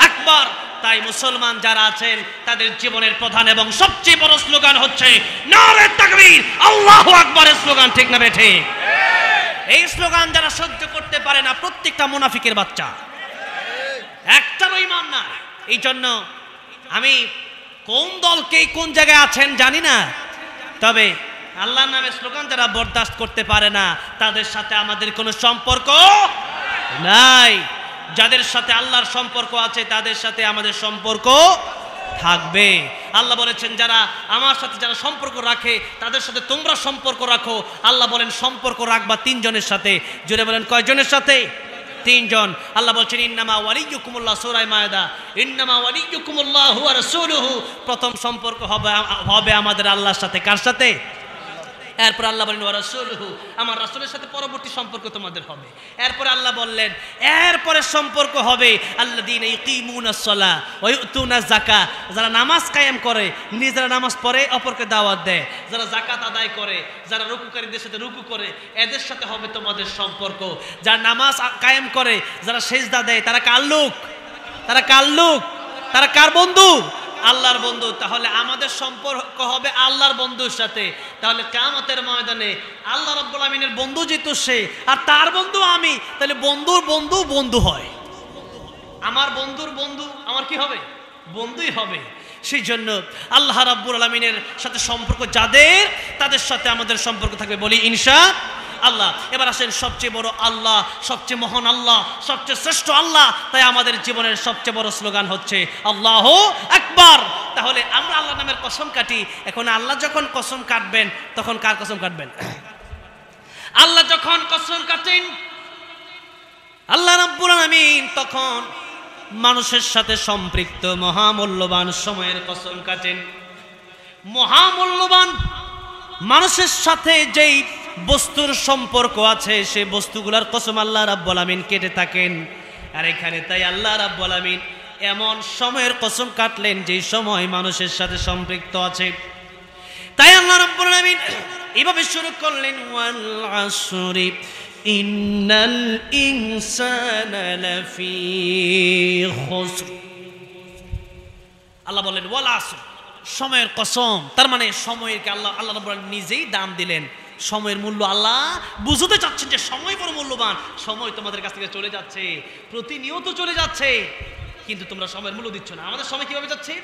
আকবার। তাই মুসলমান যারা আছেন তাদের জীবনের প্রধান এবং সবচেয়ে বড় স্লোগান হচ্ছে নারে তাকবীর, আল্লাহু আকবারের স্লোগান, ঠিক না বেঠে? এই স্লোগান যারা সহ্য করতে পারে না প্রত্যেকটা মুনাফিকের বাচ্চা, একটারও ঈমান না। এই জন্য আমি কোন দলকে কোন জায়গায় আছেন জানি না, তবে আল্লাহর নামে স্লোগান যারা বরদাস্ত করতে পারে না তাদের সাথে আমাদের কোনো সম্পর্ক নাই। যাদের সাথে আল্লাহর সম্পর্ক আছে তাদের সাথে আমাদের সম্পর্ক থাকবে। আল্লাহ বলেছেন যারা আমার সাথে যারা সম্পর্ক রাখে তাদের সাথে তোমরা সম্পর্ক রাখো। আল্লাহ বলেন সম্পর্ক রাখবা 3 জনের সাথে। জোরে বলেন কয়জনের সাথে? 3 জন। আল্লাহ বলছেন ইন্নামা ওয়ালিয়ুকুমুল্লাহ, সূরা মায়েদা, ইন্নামা ওয়ালিয়ুকুমুল্লাহু ওয়া রাসূলুহু। প্রথম সম্পর্ক হবে আমাদের আল্লাহর সাথে। কার সাথে? এরপর আল্লাহ বলেন ওয়া রাসূলুহু, আমার রাসূলের সাথে পরবর্তী সম্পর্ক তোমাদের হবে। এরপর আল্লাহ বললেন এরপরে সম্পর্ক হবে আল্লাযীনা ইয়ুকিমুনাস সালাহ ওয়া ইউতুনাজ যাকাত, যারা নামাজ কায়েম করে, নিজেরা নামাজ পড়ে অপরকে দাওয়াত দেয়, যারা যাকাত আদায় করে, যারা রুকুকারীদের সাথে রুকু করে, এদের সাথে হবে তোমাদের সম্পর্ক। যারা নামাজ কায়েম করে, যারা সেজদা দেয়, তারা কার লোক? তারা কার লোক? তারা কার বন্ধু? আল্লাহর বন্ধু। তাহলে আমাদের সম্পর্ক হবে আল্লাহর বন্ধুর সাথে। তাহলে কিয়ামতের ময়দানে আল্লাহ রাব্বুল আমিনের বন্ধু যেহেতু সে আর তার বন্ধু আমি, তাহলে বন্ধুর বন্ধু বন্ধু হয়। আমার বন্ধুর বন্ধু আমার কি হবে? বন্ধুই হবে। সেই জন্য আল্লাহ রাব্বুল আমিনের সাথে সম্পর্ক যাদের, তাদের সাথে আমাদের সম্পর্ক থাকবে, বলি ইনশাআল্লাহ। এবার আসেন সবচেয়ে বড় আল্লাহ, সবচেয়ে মহান আল্লাহ, সবচেয়ে শ্রেষ্ঠ আল্লাহ। তাই আমাদের জীবনের সবচেয়ে বড় স্লোগান হচ্ছে আল্লাহু আকবার। তাহলে আমরা আল্লাহর নামের কসম কাটি। এখন আল্লাহ যখন কসম কাটবেন তখন কার কসম কাটবেন? আল্লাহ যখন কসম কাটেন আল্লাহ রাব্বুল আমিন তখন মানুষের সাথে সম্পৃক্ত মহামূল্যবান সময়ের কসম কাটেন। মহামূল্যবান মানুষের সাথে যেই বস্তুর সম্পর্ক আছে সেই বস্তুগুলোর কসম আল্লাহ রাব্বুল আমিন কেটে থাকেন। আর এখানে তাই আল্লাহ রাব্বুল আমিন এমন সময়ের কসম কাটলেন যে সময় মানুষের সাথে সম্পৃক্ত আছে। তাই আল্লাহ রাব্বুল আমিন এভাবে শুরু করলেন ওয়াল আসরি ইন্নাল ইনসানা লাফি খুসর। আল্লাহ বলেন ওয়াল আসর, সময়ের কসম। তার মানে সময়কে আল্লাহ রাব্বুল আমিন নিজেই দাম দিলেন। সময়ের মূল্য আল্লাহ বুঝতে চাচ্ছেন যে সময় বড় মূল্যবান। সময় তোমাদের কাছ থেকে চলে যাচ্ছে, প্রতিনিয়ত চলে যাচ্ছে, কিন্তু তোমরা সময়ের মূল্য দিচ্ছ না। আমাদের সময় কিভাবে যাচ্ছে?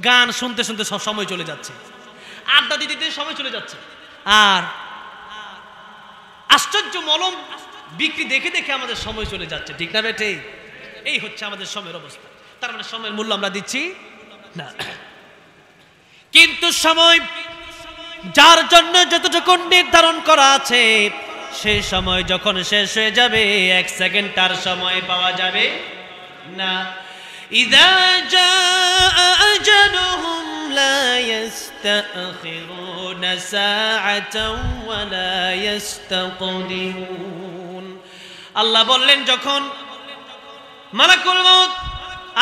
গান শুনতে শুনতে সব সময় চলে যাচ্ছে, আড্ডা দিতে দিতে সময় চলে যাচ্ছে। আর আশ্চর্য মলম বিক্রি দেখে দেখে আমাদের সময় চলে যাচ্ছে, ঠিক না বেটে? এই হচ্ছে আমাদের সময়ের অবস্থা। তার মানে সময়ের মূল্য আমরা দিচ্ছি না। কিন্তু সময় যার জন্য যতটুকু নির্ধারণ করা আছে, সেই সময় যখন শেষ হয়ে যাবে, 1 সেকেন্ড তার সময় পাওয়া যাবে না। ইযা জাআ আজালুহুম লা ইস্তাখিরুনা সাআতাও ওয়া লা ইস্তাকদিমুন। আল্লাহ বললেন, যখন মালাকুল মউত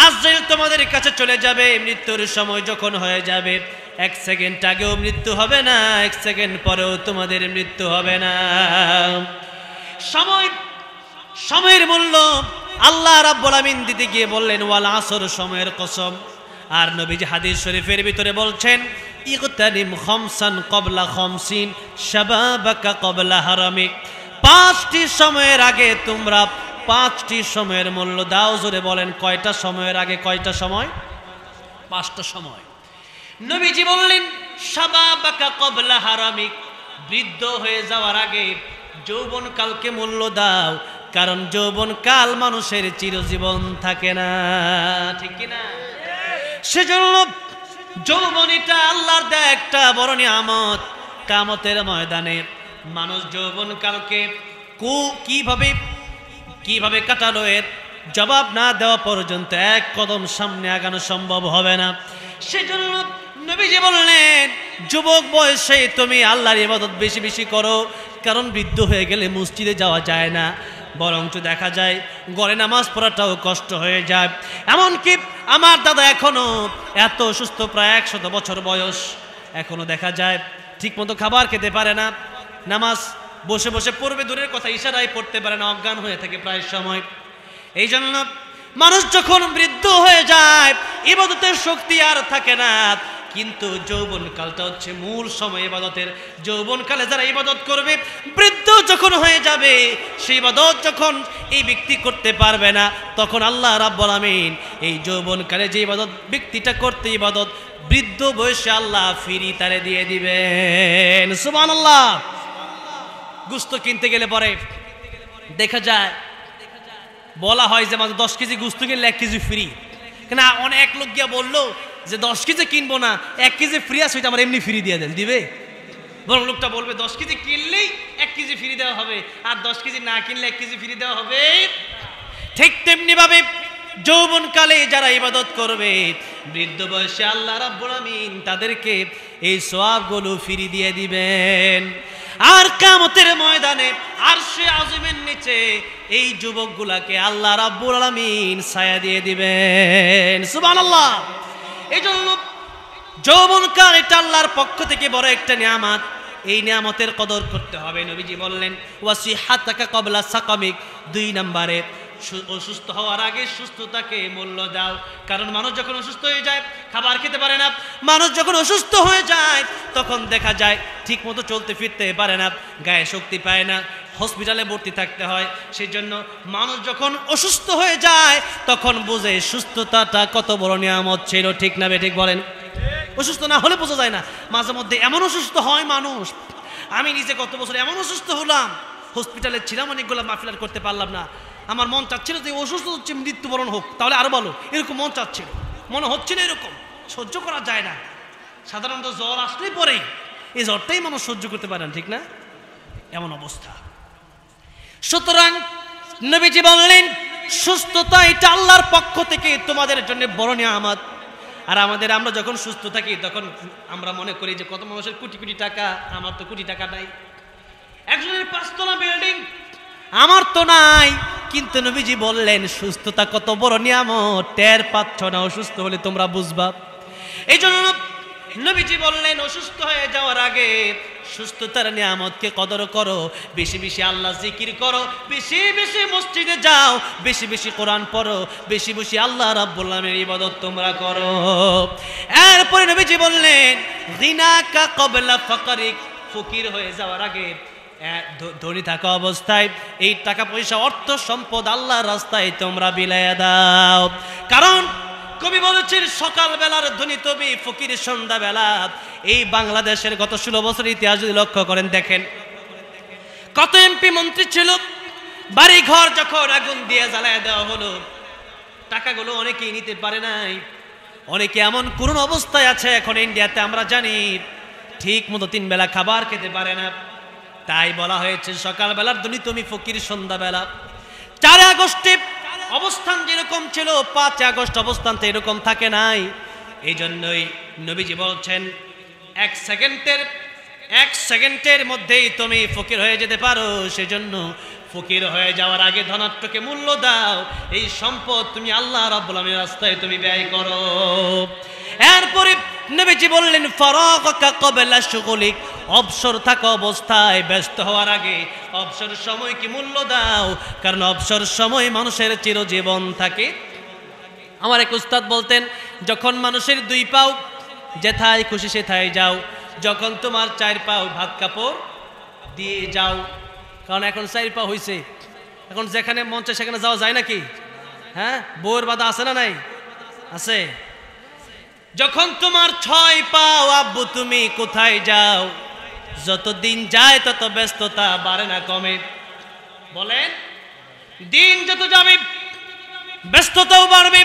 আজরাইল তোমাদের কাছে চলে যাবে, মৃত্যুর সময় যখন হয়ে যাবে, 1 সেকেন্ড আগেও মৃত্যু হবে না, 1 সেকেন্ড পরেও তোমাদের মৃত্যু হবে না। সময়ের মূল্য আল্লাহ রাব্বুল আমিন দিতে গিয়ে বললেন ওয়াল আসর, সময়ের কসম। আর নবীজি হাদিস শরীফের ভিতরে বলছেন ইগতানিম খামসান ক্বাবলা খামসিন শাবাবাকা ক্বাবলা হারামিক। 5টি সময়ের আগে তোমরা 5টি সময়ের মূল্য দাও। জোরে বলেন, কয়টা সময়ের আগে কয়টা সময়? 5টা সময়। নবীজি বললেন শাবাবাকা ক্বাবলা হারামিক, বৃদ্ধ হয়ে যাওয়ার আগে যৌবনকালকে মূল্য দাও, কারণ যৌবনকাল মানুষের চিরজীবন থাকে না, ঠিক কি না? সেজন্য যৌবনীটা আল্লাহর দেয়া একটা বড় নিয়ামত। কিয়ামতের ময়দানে মানুষ যৌবনকালকে কিভাবে কাটালো এর জবাব না দেওয়া পর্যন্ত 1 কদম সামনে আগানো সম্ভব হবে না। সেজন্য নবীজি বললেন যুবক বয়সে তুমি আল্লাহর ইবাদত বেশি বেশি করো, কারণ বৃদ্ধ হয়ে গেলে মসজিদে যাওয়া যায় না, বরঞ্চ দেখা যায় ঘরে নামাজ পড়াটাও কষ্ট হয়ে যায়। এমনকি আমার দাদা এখনো এত অসুস্থ, প্রায় 100 বছর বয়স, এখনো দেখা যায় ঠিকমতো খাবার খেতে পারে না, নামাজ বসে বসে পড়বে দূরের কথা, ইশারায় পড়তে পারে না, অজ্ঞান হয়ে থাকে প্রায় সময়। এই জন্য মানুষ যখন বৃদ্ধ হয়ে যায় ইবাদতের শক্তি আর থাকে না। কিন্তু যৌবনকালটা হচ্ছে মূল সময় ইবাদতের। যৌবনকালে যারা ইবাদত করবে, বৃদ্ধ যখন হয়ে যাবে, সেই ইবাদত যখন এই ব্যক্তি করতে পারবে না, তখন আল্লাহ রাব্বুল আমিন এই যৌবনকালে যে ইবাদত ব্যক্তিটা করতে ইবাদত, বৃদ্ধ বয়সে আল্লাহ ফিরি তারে দিয়ে দিবেন। সুবহানাল্লাহ। গোশত কিনতে গেলে পরে দেখা যায় বলা হয় যে মাত্র 10 কেজি গোশত কিনলে 1 কেজি ফ্রি। কেন অনেক লোক গিয়া বললো যে 10 কেজি কিনবো না, 1 কেজি ফ্রি আছে, ওইটা আমার এমনি ফ্রি দিয়ে দেন, দিবে? বরং লোকটা বলবে 10 কেজি কিনলেই 1 কেজি ফ্রি দেওয়া হবে, আর 10 কেজি না কিনলে 1 কেজি ফ্রি দেওয়া হবে। ঠিক তেমনি ভাবে যৌবনকালে যারা ইবাদত করবে, বৃদ্ধ বয়সে আল্লাহ রাব্বুল আমিন তাদেরকে এই সওয়াবগুলো ফ্রি দিয়ে দিবেন। আর কিয়ামতের ময়দানে আরশে আজিমের নিচে এই যুবকগুলাকে আল্লাহ রাব্বুল আলামিন ছায়া দিয়ে দিবেন। সুবহানাল্লাহ। এই জন্য যৌবনকাল এটা আল্লাহর পক্ষ থেকে বড় একটা নিয়ামত, এই নিয়ামতের কদর করতে হবে। নবীজি বললেন ওয়াসিহাতাকা ক্বাবলা সাকামিক, 2 নম্বরে অসুস্থ হওয়ার আগে সুস্থতাকে মূল্য দাও। কারণ মানুষ যখন অসুস্থ হয়ে যায় খাবার খেতে পারে না, মানুষ যখন অসুস্থ হয়ে যায় তখন দেখা যায় ঠিক মতো চলতে ফিরতে পারে না, গায়ে শক্তি পায় না, হসপিটালে ভর্তি থাকতে হয়। সেই জন্য মানুষ যখন অসুস্থ হয়ে যায় তখন বুঝে সুস্থতাটা কত বড় নিয়ামত ছিল, ঠিক না ঠিক বলেন? অসুস্থ না হলে বোঝা যায় না। মাঝে মধ্যে এমন অসুস্থ হয় মানুষ, আমি নিজে গত বছর এমন অসুস্থ হলাম, হসপিটালে ছিলাম, অনেকগুলো মাহফিল করতে পারলাম না। আমার মন চাচ্ছিল যে অসুস্থ হচ্ছে মৃত্যুবরণ হোক, তাহলে আরো ভালো, এরকম মন চাচ্ছিল, মনে হচ্ছিল এরকম, সহ্য করা যায় না। সাধারণত জ্বর আসলেই পরে এই জ্বরটাই মানুষ সহ্য করতে পারে না, ঠিক না? এমন অবস্থা। সুতরাং নবীজি বললেন সুস্থতা এটা আল্লাহর পক্ষ থেকে তোমাদের জন্য বড় নিয়ামত। আর আমরা যখন সুস্থ থাকি তখন আমরা মনে করি যে কত মানুষের কোটি কোটি টাকা, আমার তো কোটি টাকা নাই। একজনের 5 তলা বিল্ডিং, আমার তো নাই। কিন্তু নবীজি বললেন সুস্থতা কত বড় নিয়ামত, টের পাচ্ছ না, অসুস্থ হলে তোমরা বুঝবা। এই জন্য নবীজি বললেন অসুস্থ হয়ে যাওয়ার আগে সুস্থতার নিয়ামতকে কদর করো, বেশি বেশি আল্লাহ জিকির করো, বেশি বেশি মসজিদে যাও, বেশি বেশি কোরআন পড়ো, বেশি বেশি আল্লাহ রাব্বুল আলামিনের ইবাদত তোমরা করো। এরপরে নবীজি বললেন গিনাকা ক্বাবলা ফাকরিক, ফকির হয়ে যাওয়ার আগে, ধনী থাকা অবস্থায় এই টাকা পয়সা অর্থ সম্পদ আল্লাহর রাস্তায় তোমরা বিলাইয়া দাও। কারণ কবি বলেছেন সকাল বেলার ধনী তবে ফকির সন্ধ্যা বেলা। এই বাংলাদেশের গত 16 বছরের ইতিহাস যদি লক্ষ্য করেন দেখেন, কত এমপি মন্ত্রী ছিল, বাড়ি ঘর যখন আগুন দিয়ে জ্বালায় দেওয়া হলো, টাকাগুলো অনেকেই নিতে পারে নাই। অনেকে এমন করুণ অবস্থায় আছে এখন ইন্ডিয়াতে, আমরা জানি ঠিক মতো 3 বেলা খাবার খেতে পারে না। তাই বলা হয়েছে সকালবেলার ধনী তুমি ফকির, সন্ধ্যাবেলা। 4 আগস্টে অবস্থান যেরকম ছিল 5 আগস্ট অবস্থান তো এরকম থাকে নাই। এই জন্যই নবীজি বলছেন 1 সেকেন্ডের মধ্যেই তুমি ফকির হয়ে যেতে পারো। সেজন্য ফকির হয়ে যাওয়ার আগে ধনাত্মকে মূল্য দাও। এই সম্পদ তুমি আল্লাহ রাব্বুল আলামিনের রাস্তায় তুমি ব্যয় করো। এরপরে নবীজি বললেন ফারাগাকা ক্বাবলা শুগুলিক, অবসর থাকা অবস্থায় ব্যস্ত হওয়ার আগে অবসর সময়কে মূল্য দাও, কারণ অবসর সময় মানুষের চিরজীবন থাকে। আমার এক উস্তাদ বলতেন, যখন মানুষের 2 পাও যেথায় খুশি সেথায় যাও, যখন তোমার 4 পাও ভাত কাপড় দিয়ে যাও। কারণ এখন 4 পা হয়েছে, এখন যেখানে মন চায় সেখানে যাওয়া যায় নাকি? হ্যাঁ, বউয়ের বাধা আছে না নাই? আছে। যখন তোমার 6 পাও আব্বু তুমি কোথায় যাও? যত দিন যায় তত ব্যস্ততা বাড়ে না কমে? বলেন, দিন যত যাবে ব্যস্ততাও বাড়বে।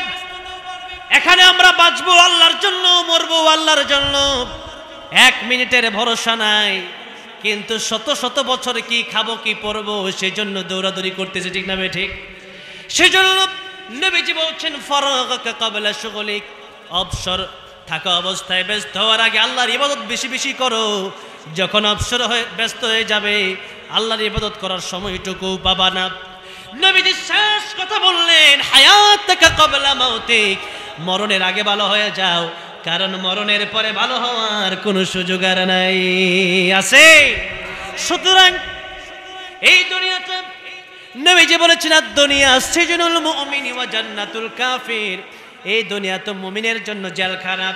এখানে আমরা বাঁচবো আল্লাহর জন্য, মরবো আল্লাহর জন্য। 1 মিনিটের ভরসা নাই, কিন্তু শত শত বছর কি খাবো কি পরবো সেজন্য দৌড়াদৌড়ি করতেছে, ঠিক না ঠিক? সেজন্য নবীজি বলছেন ফারাগাকা ক্বাবলা শুগুলিক, অবসর থাকা অবস্থায় ব্যস্ত হওয়ার আগে আল্লাহর ইবাদত বেশি বেশি করো। যখন অবসর হয়ে ব্যস্ত হয়ে যাবে আল্লাহর ইবাদত করার সময়টুকু পাবা না। নবীজি শেষ কথা বললেন হায়াতাকা ক্বাবলা মাউতিক, মরণের আগে ভালো হয়ে যাও, কারণ মরণের পরে ভালো হওয়ার কোনো সুযোগ আর নাই। আছে? সুতরাং এই দুনিয়াতে নবীজি বলেছেন দুনিয়া সিজনুল মুমিনি ওয়া জান্নাতুল কাফির, এই দুনিয়া তো মুমিনের জন্য জেলখানা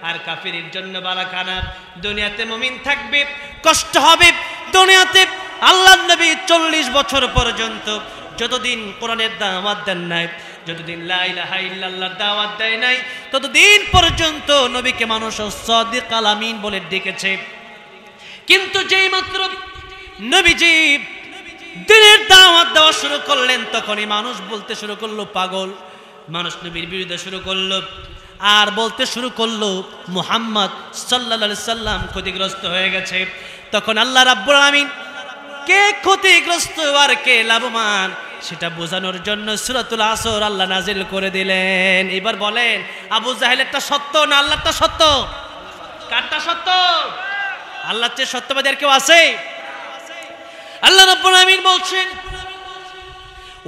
আর কাফিরের জন্য বালাখানা। দুনিয়াতে মুমিন থাকবে, কষ্ট হবে। দুনিয়াতে আল্লাহর নবী 40 বছর পর্যন্ত যতদিন কোরআনের দাওয়াত দেন নাই, যতদিন লা ইলাহা ইল্লাল্লাহর দাওয়াত দেয় নাই, ততদিন পর্যন্ত নবীকে মানুষ সাদিক আল আমিন বলে ডেকেছে। কিন্তু যেই মাত্র নবীজি দিনের দাওয়াত দেওয়া শুরু করলেন, তখনই মানুষ বলতে শুরু করলো পাগল। মানুষ নবীর বিরুদ্ধে শুরু করলো আর বলতে শুরু করলো মুহাম্মদ সাল্লাল্লাহু আলাইহি সাল্লাম ক্ষতিগ্রস্ত হয়ে গেছে। তখন আল্লাহ রাব্বুল আমিন কে ক্ষতিগ্রস্ত আর কে লাভবান সেটা বোঝানোর জন্য সূরাতুল আসর আল্লাহ নাজিল করে দিলেন। এবার বলেন, আবু জাহেলেরটা সত্য না আল্লাহরটা সত্য? কারটা সত্য? আল্লাহর চেয়ে সত্যবাদী আর কেউ আছে? আল্লাহ রাব্বুল আমিন বলছেন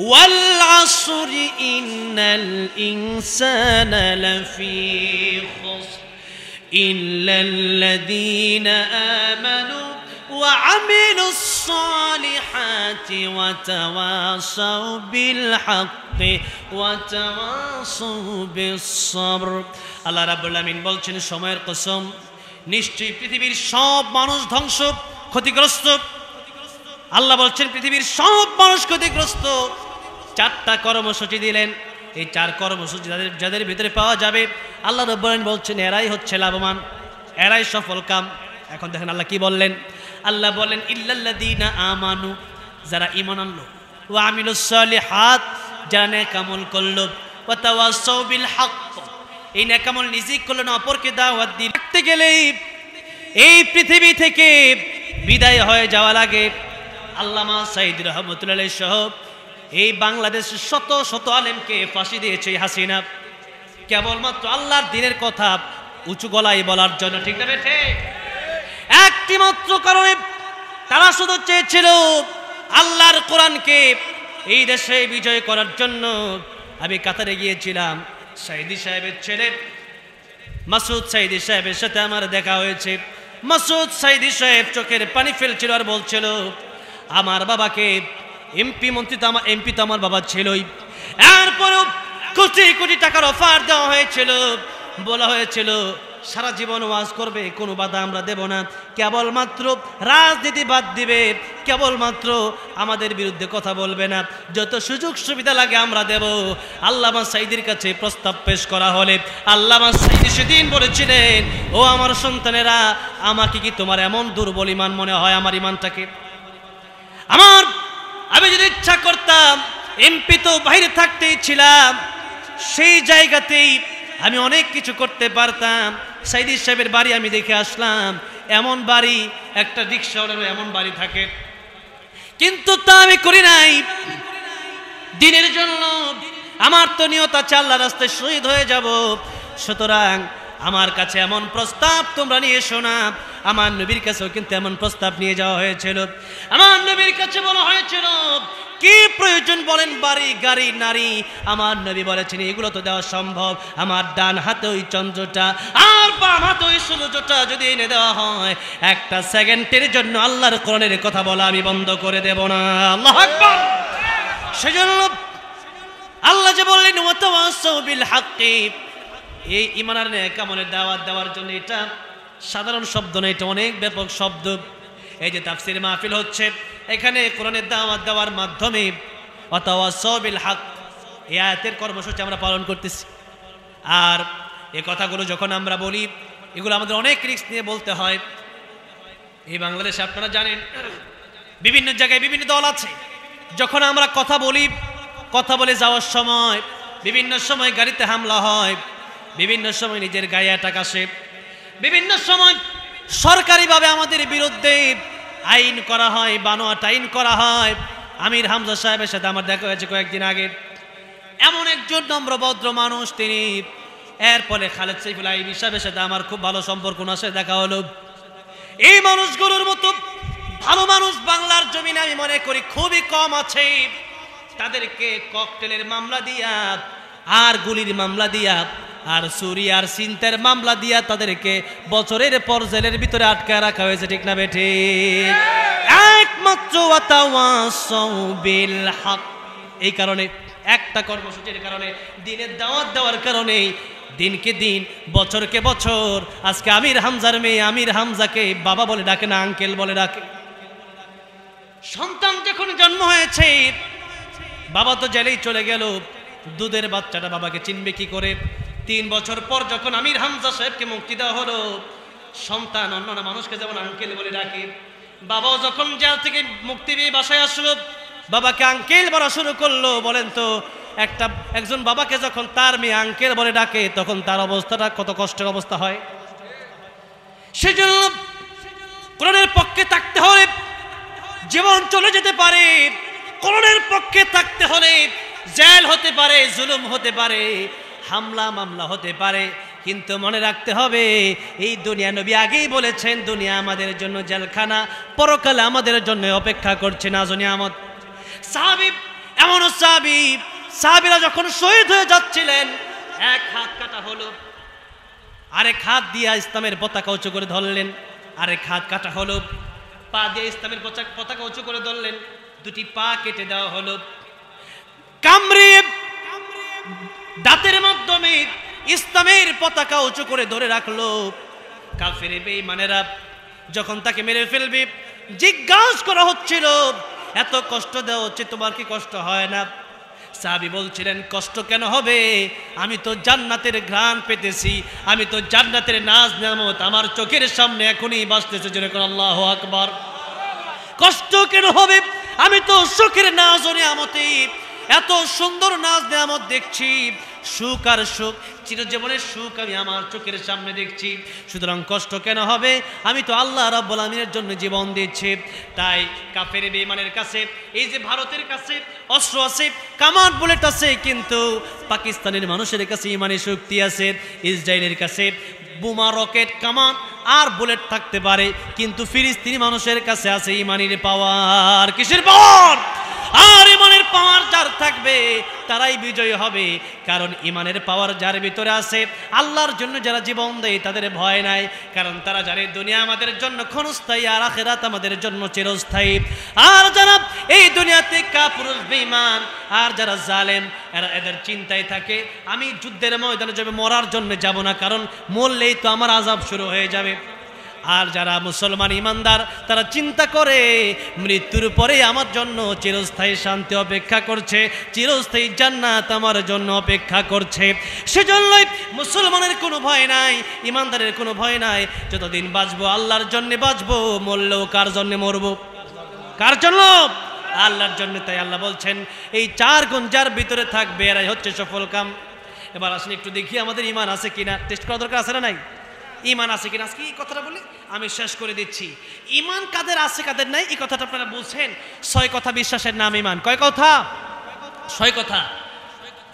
ওয়াল আসরি ইন্নাল ইনসানা লাফি খুসর ইল্লাল্লাযীনা আমানু وعملوا الصالحات وتواصوا بالحق وتواصوا بالصبر। আল্লাহ রাব্বুল আমিন বলছেন সময়ের কসম, নিশ্চয়ই পৃথিবীর সব মানুষ ধ্বংস ক্ষতিগ্রস্ত। আল্লাহ বলছেন পৃথিবীর সব মানুষ ক্ষতিগ্রস্ত। 4টা কর্মসূচি দিলেন। এই 4 কর্মসূচি যাদের ভিতরে পাওয়া যাবে আল্লাহ রাব্বুল আমিন বলছেন এরাই হচ্ছে লাভবান, এরাই সফল কাম। এখন দেখেন আল্লাহ কি বললেন। আল্লাহ বলেন ইল্লাল্লাযীনা আমানু, যারা ঈমান আনলো, ওয়া আমিলুস সালিহাত, যারা নেক আমল করলো, ওয়া তাওয়াসাউ বিল হক, এই নেক আমল নিজেই করলো না অপরকে দাওয়াত দিল। থাকতে গেলেই এই পৃথিবী থেকে বিদায় হয়ে যাওয়া লাগে। আল্লামা সাঈদী রাহমাতুল্লাহ আলাইহি সহ এই বাংলাদেশের শত শত আলেমকে ফাঁসি দিয়েছে হাসিনা, কেবলমাত্র আল্লাহর দ্বীনের কথা উঁচু গলায় বলার জন্য, ঠিক না বেঠে? একটি মাত্র কারণে, তারা শুধু চেয়েছিল আল্লাহর কোরআনকে এই দেশে বিজয় করার জন্য। আমি কাতারে গিয়েছিলাম, সাঈদী সাহেবের ছেলে মাসুদ সাঈদী সাহেবের সাথে আমার দেখা হয়েছে। মাসুদ সাঈদী সাহেব চোখের পানি ফেলছিল আর বলছিল আমার বাবাকে এমপি তো আমার বাবা ছিলই, এরপরেও কোটি কোটি টাকার অফার দেওয়া হয়েছিল, বলা হয়েছিল সারা জীবন ওয়াজ করবে, কোনো বাধা আমরা দেব না, কেবলমাত্র রাজনীতি বাদ দিবে, কেবলমাত্র আমাদের বিরুদ্ধে কথা বলবে না, যত সুযোগ সুবিধা লাগে আমরা দেব। আল্লামা সাঈদীর কাছে প্রস্তাব পেশ করা হলে আল্লামা সাঈদী সেদিন বলেছিলেন, ও আমার সন্তানেরা, আমাকে কি তোমার এমন দুর্বল ইমান মনে হয়? আমার ইমানটাকে, আমার আমি যদি ইচ্ছা করতাম এমপি তো বাইরে থাকতেই ছিলাম, সেই জায়গাতেই আমি অনেক কিছু করতে পারতাম। সাইদি সাহেবের বাড়ি আমি দেখে আসলাম, এমন বাড়ি, একটা রিক্সাওয়ালারও এমন বাড়ি থাকে, কিন্তু তা আমি করি নাই। দিনের জন্য আমার তো নিয়ত আছে আল্লাহর রাস্তায় শহীদ হয়ে যাব। সুতরাং আমার কাছে এমন প্রস্তাব তোমরা নিয়ে এসো না। আমার নবীর কাছেও কিন্তু এমন প্রস্তাব নিয়ে যাওয়া হয়েছিল। আমার নবীর কাছে বলা হয়েছিল কি প্রয়োজন বলেন, বাড়ি, গাড়ি, নারী। আমার নবী বলেছেন এগুলো তো দেওয়া সম্ভব। আমার ডান হাতে ওই চন্দ্রটা আর বাম হাতে ওই সূর্যটা যদি এনে দেওয়া হয়, একটা সেকেন্ডের জন্য আল্লাহর কোরআনের কথা বলা আমি বন্ধ করে দেব না। আল্লাহু আকবার। সেজন্য আল্লাহ যে বললেন ওয়াতাওয়াসাউ বিল হাক্কি, এই ঈমান আর নেক আমলের দাওয়াত দেওয়ার জন্য এটা সাধারণ শব্দ না, এটা অনেক ব্যাপক শব্দ। এই যে তাফসীর মাহফিল হচ্ছে, এখানে কোরআনের দাওয়াত দেওয়ার মাধ্যমে ওয়াতাওয়াসাউ বিল হক এই আয়াতের কর্মসূচি আমরা পালন করতেছি। আর এই কথাগুলো যখন আমরা বলি, এগুলো আমাদের অনেক রিস্ক নিয়ে বলতে হয়। এই বাংলাদেশে আপনারা জানেন বিভিন্ন জায়গায় বিভিন্ন দল আছে। যখন আমরা কথা বলি, কথা বলে যাওয়ার সময় বিভিন্ন সময় গাড়িতে হামলা হয়, বিভিন্ন সময় নিজের গায়ে অ্যাটাক আসে, বিভিন্ন সময় সরকারিভাবে আমাদের বিরুদ্ধে আইন করা হয়, বানোয়াট আইন করা হয়। আমির হামজা সাহেবের সাথে আমার দেখা হয়েছে কয়েকদিন আগে। এমন একজন নম্রভদ্র মানুষ তিনি। এরপরে খালেদ সাইফুল আইনি সাহেবের সাথে আমার খুব ভালো সম্পর্ক, ওনার সাথে দেখা হলো। এই মানুষগুলোর মতো ভালো মানুষ বাংলার জমিনে আমি মনে করি খুবই কম আছে। তাদেরকে ককটেলের মামলা দিয়া আর গুলির মামলা দিয়া আর চুরি আর ছিনতাইয়ের মামলা দিয়া তাদেরকে বছরের পর জেলের ভিতরে আটকায় রাখা হয়েছে, ঠিক না বেঠি? একমাত্র ওয়াতাওয়াসাউ বিল হক, এই কারণে একটা কর্মসূচির কারণে, দিনের দাওয়াত দেওয়ার কারণে দিনকে দিন, বছরকে বছর, আজকে আমির হামজার মেয়ে আমির হামজাকে বাবা বলে ডাকে না, আঙ্কেল বলে ডাকে। সন্তান যখন জন্ম হয়েছে, বাবা তো জেলেই চলে গেল, দুধের বাচ্চাটা বাবাকে চিনবে কি করে? 3 বছর পর যখন আমির হামজা সাহেবকে মুক্তি দেওয়া হলো, সন্তান অন্যান্য মানুষকে যেমন আঙ্কেল বলে ডাকে, বাবাও যখন জেল থেকে মুক্তি পেয়ে বাসায় আসলো, বাবাকে আঙ্কেল বলা শুরু করলো। বলেন তো, একজন বাবাকে যখন তার মেয়ে আঙ্কেল বলে ডাকে, তখন তার অবস্থাটা কত কষ্টের অবস্থা হয়। সেজন্য কোরআনের পক্ষে থাকতে হলে জীবন চলে যেতে পারে, কোরআনের পক্ষে থাকতে হলে জেল হতে পারে, জুলুম হতে পারে, হামলা মামলা হতে পারে, কিন্তু মনে রাখতে হবে এই দুনিয়া, নবী আগেই বলেছেন, দুনিয়া আমাদের জন্য জেলখানা, পরকালে আমাদের জন্য অপেক্ষা করছে নাজ নিয়ামত। সাহাবী, এমন সাহাবীরা যখন শহীদ হয়ে যাচ্ছিলেন, এক হাত কাটা হলো, আরেক হাত দিয়ে ইসলামের পতাকা উঁচু করে ধরলেন, আরেক হাত কাটা হলো, পা দিয়ে ইসলামের পতাকা উঁচু করে ধরলেন, 2টি পা কেটে দেওয়া হলো। কামড়ে দাঁতের মাধ্যমে ইসলামের পতাকা উঁচু করে ধরে রাখলো। কাফের বেঈমানেরা যখন তাকে মেরে ফেলবে, জিজ্ঞাসা করা হচ্ছিল, এত কষ্ট দেওয়া হচ্ছে, তোমার কি কষ্ট হয় না? সাহাবী বলছিলেন, কষ্ট কেন হবে? আমি তো জান্নাতের ঘ্রাণ পেতেছি, আমি তো জান্নাতের নাজ নিয়ামত আমার চোখের সামনে এখনই বাজতেছে, যেরকম আল্লাহু আকবার। কষ্ট কেন হবে? আমি তো সুখের নাজ ও নিয়ামতে, এত সুন্দর নাজ নিয়ামত দেখছি, সুখ আর সুখ, চিরজীবনের সুখ আমি আমার চোখের সামনে দেখছি, সুতরাং কষ্ট কেন হবে? আমি তো আল্লাহ রাব্বুল আমিনের জন্য জীবন দিচ্ছি। তাই কাফের বেঈমানের কাছে, এই যে ভারতের কাছে অস্ত্র আছে, কামান বুলেট আছে, কিন্তু পাকিস্তানের মানুষের কাছে ইমানি শক্তি আছে, ইসরায়েলের কাছে বোমা, রকেট, কামান আর বুলেট থাকতে পারে, কিন্তু ফিলিস্তিনি মানুষের কাছে আছে ইমানের পাওয়ার। কিসের পাওয়ার? আর ইমানের পাওয়ার যার থাকবে তারাই বিজয়ী হবে, কারণ ইমানের পাওয়ার যার ভিতরে আছে, আল্লাহর জন্য যারা জীবন দেয় তাদের ভয় নাই, কারণ তারা জানে দুনিয়া আমাদের জন্য ক্ষণস্থায়ী আর আখিরাত আমাদের জন্য চিরস্থায়ী। আর যারা এই দুনিয়াতে কাপুরুষ বেঈমান আর যারা জালেম, এদের চিন্তায় থাকে আমি যুদ্ধের ময়দানে যাবে, মরার জন্য যাব না, কারণ মরলেই তো আমার আযাব শুরু হয়ে যাবে। আর যারা মুসলমান ইমানদার, তারা চিন্তা করে মৃত্যুর পরে আমার জন্য চিরস্থায়ী শান্তি অপেক্ষা করছে, চিরস্থায়ী জান্নাত আমার জন্য অপেক্ষা করছে। সেজন্যই মুসলমানের কোনো ভয় নাই, ইমানদারের কোনো ভয় নাই। যতদিন বাঁচবো আল্লাহর জন্য বাঁচবো, মরলেও কার জন্য মরবো? কার জন্য? আল্লাহর জন্য। তাই আল্লাহ বলছেন এই 4 গুণ যার ভিতরে থাকবে এরাই হচ্ছে সফল কাম। এবার আসলে একটু দেখি আমাদের ঈমান আছে কিনা, টেস্ট করা দরকার আছে না নাই? ঈমান আছে কিনা আজকে এই কথাটা বলে আমি শেষ করে দিচ্ছি। ঈমান কাদের আছে কাদের নাই এই কথাটা আপনারা বুঝছেন। 6 কথা বিশ্বাসের নাম ঈমান। কয় কথা? 6 কথা।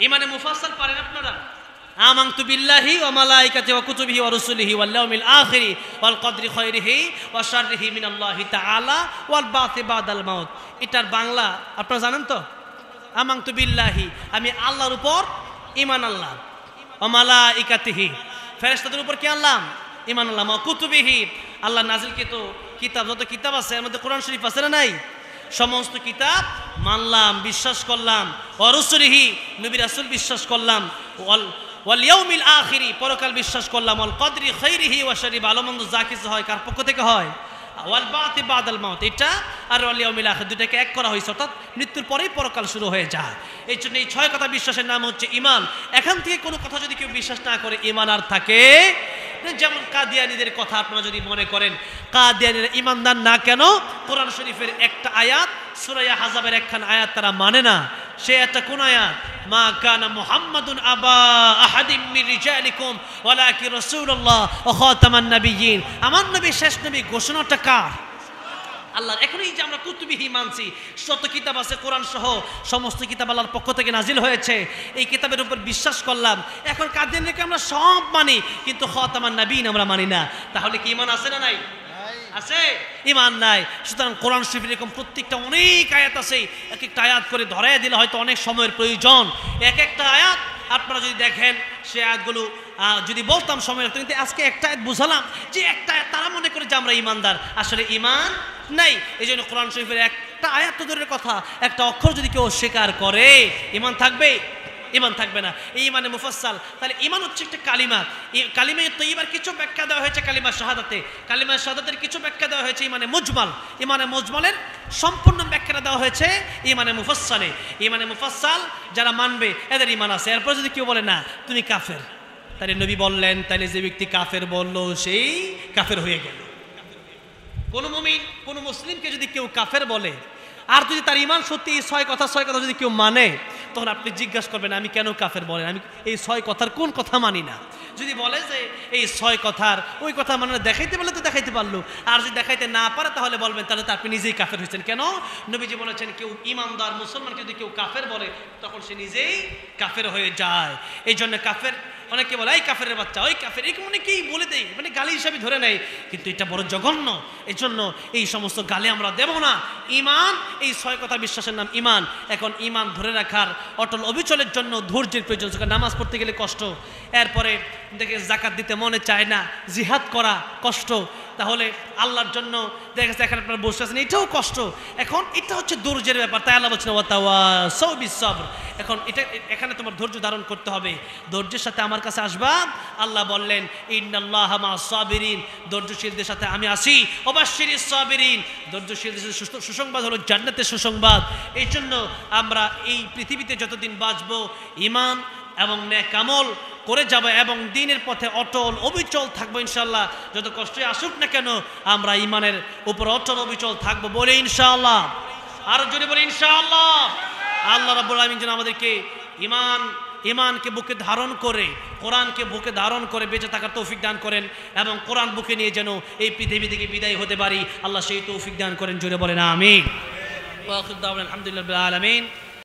ঈমানে মুফাসসাল পারেন আপনারা? আমানতু বিল্লাহি ওয়া মালাইকাতিহি ওয়া কুতুবিহি ওয়া রুসুলিহি ওয়াল ইয়াউমিল আখিরি ওয়াল কদরি খায়রিহি ওয়া শাররিহি মিনাল্লাহি তাআলা ওয়াল বাসি বাদাল মাউত। এটার বাংলা আপনারা জানেন তো? আমানতু বিল্লাহি, আমি আল্লাহর উপর ঈমান আনলাম। ওয়া মালাইকাতিহি, ফেরেশতাদের উপর কি আনলাম? ঈমান আনলাম। ওয়া কুতুবিহি, আল্লাহ নাযিলকৃত কিতাব, যত কিতাব আছে এর মধ্যে কোরআন শরীফ আছে না নাই? সমস্ত কিতাব মানলাম, বিশ্বাস করলাম। ওয়া রুসুলিহি, নবী রাসূল বিশ্বাস করলাম। ওয়াল ইয়াউমিল আখিরি, পরকাল বিশ্বাস করলাম। ওয়াল কদরি খায়রিহি ওয়া শাররিহি, ভালো মন্দ যা কিছু হয় কার পক্ষ থেকে হয়? ওয়াল বাতি বাদাল মাউত, এটা আর ওয়াল ইয়াউমিল আখির, দুটাকে এক করা হয়েছে, অর্থাৎ মৃত্যুর পরেই পরকাল শুরু হয়ে যায়। এই জন্য এই 6 কথা বিশ্বাসের নাম হচ্ছে ঈমান। এখান থেকে কোনো কথা যদি কেউ বিশ্বাস না করে ঈমান আর থাকে। যেমন কাদিয়ানীদের কথা আপনারা যদি মনে করেন, কাদিয়ানীরা ঈমানদার না কেন? কোরআন শরীফের একটা আয়াত, সূরা আহজাবের একখান আয়াত তারা মানে না। সে একটা কোন আয়াত? মা কানা মুহাম্মাদুন আবা আহাদিম মির রিজালিকুম ওয়ালাকিন রাসূলুল্লাহ ওয়া খাতামান নাবিয়্যিন। আমার নবী শেষ নবী, ঘোষণাটা কার? আল্লাহ। এখন এই যে আমরা কুতুবিহি মানছি, শত কিতাব আছে কোরআন সহ, সমস্ত কিতাব আল্লাহর পক্ষ থেকে নাজিল হয়েছে, এই কিতাবের উপর বিশ্বাস করলাম। এখন কাদিয়ানীকে আমরা সব মানি, কিন্তু খাতামান নাবিয়্যিন আমরা মানি না। তাহলে কি ঈমান আছে না নাই? আছে, ঈমান নাই। সুতরাং কোরআন শরীফের এরকম প্রত্যেকটা অনেক আয়াত আছে, এক একটা আয়াত করে ধরায় দিলে হয়তো অনেক সময়ের প্রয়োজন। এক একটা আয়াত আপনারা যদি দেখেন, সে আয়াতগুলো যদি বলতাম সময় লাগতো, কিন্তু আজকে একটা আয়াত বুঝালাম যে একটা আয়াত তারা মনে করে যে আমরা ঈমানদার, আসলে ঈমান নাই। এই জন্য কোরআন শরীফের একটা আয়াত তো দূরের কথা, একটা অক্ষর যদি কেউ অস্বীকার করে ঈমান থাকবে? ঈমান থাকবে না। এই ঈমানে মুফাসসাল। তাহলে ঈমান হচ্ছে একটা কালিমা। কালিমায়ে তাইয়্যিবার কিছু ব্যাখ্যা দেওয়া হয়েছে কালিমা শাহাদাতে, কালিমা শাহাদাতের কিছু ব্যাখ্যা দেওয়া হয়েছে ঈমানে মুজমাল, ঈমানে মুজমালের সম্পূর্ণ ব্যাখ্যাটা দেওয়া হয়েছে ঈমানে মুফাসসালে। ঈমানে মুফাসসাল যারা মানবে এদের ঈমান আছে। এরপর যদি কেউ বলে না তুমি কাফের, তাহলে নবী বললেন তাহলে যে ব্যক্তি কাফের বলল সেই কাফের হয়ে গেল। কোন মুমিন, কোন মুসলিমকে যদি কেউ কাফের বলে, আর যদি তার ঈমান সত্যি এই 6 কথা যদি কেউ মানে, তখন আপনি জিজ্ঞাসা করবেন আমি কেন কাফের বলেন, আমি এই 6 কথার কোন কথা মানি না। যদি বলে যে এই 6 কথার ওই কথা মানে দেখাইতে পারলে তো দেখাইতে পারলো, আর যদি দেখাইতে না পারে তাহলে বলবেন তাহলে তো আপনি নিজেই কাফের হয়েছেন। কেন? নবীজি বলেছেন কেউ ঈমানদার মুসলমানকে যদি কেউ কাফের বলে তখন সে নিজেই কাফের হয়ে যায়। এই জন্য কাফের, অনেকে বলে এই কাফেরের বাচ্চা, ওই কাফের, এই অনেকেই বলে দেয়, মানে গালি হিসাবে ধরে নেয়, কিন্তু এটা বড় জঘন্য। এই জন্য এই সমস্ত গালি আমরা দেব না। ঈমান, এই 6 কথা বিশ্বাসের নাম ঈমান। এখন ঈমান ধরে রাখার অটল অবিচলের জন্য ধৈর্যের প্রয়োজন। নামাজ পড়তে গেলে কষ্ট, এরপরে দেখে যাকাত দিতে মনে চায় না, জিহাদ করা কষ্ট, তাহলে আল্লাহর জন্য দেখা যাচ্ছে এখানে আপনারা বসে আছেন, এটাও কষ্ট। এখন এটা হচ্ছে ধৈর্যের ব্যাপার। তাই আল্লাহ বলছেন ওয়া তাওয়াসাউ বিস-সাবর। এখন এটা এখানে তোমার ধৈর্য ধারণ করতে হবে। ধৈর্যের সাথে আমার কাছে আসবা। আল্লাহ বললেন ইন্নাল্লাহা মা'আস-সাবিরিন, ধৈর্যশীলদের সাথে আমি আছি। ওয়াবাশশিরিস-সাবিরিন, ধৈর্যশীলদের সুসংবাদ হলো জান্নাতের সুসংবাদ। এই জন্য আমরা এই পৃথিবীতে যতদিন বাঁচবো ঈমান এবং নেক আমল করে যাব এবং দ্বীনের পথে অটল অবিচল থাকবো ইনশাআল্লাহ। যত কষ্টই আসুক না কেন আমরা ঈমানের উপর অটল অবিচল থাকবো বলে ইনশাআল্লাহ। আরো জোরে বলে ইনশাআল্লাহ। আল্লাহ রাব্বুল আলামিন যেন আমাদেরকে ঈমানকে বুকে ধারণ করে, কোরআনকে বুকে ধারণ করে বেঁচে থাকার তৌফিক দান করেন, এবং কোরআন বুকে নিয়ে যেন এই পৃথিবী থেকে বিদায় হতে পারি। আল্লাহ সেই তৌফিক দান করেন। জোরে বলেন আমিন। ওয়া আখিরু দাওয়ানা আলহামদুলিল্লাহি রাব্বিল আলামিন।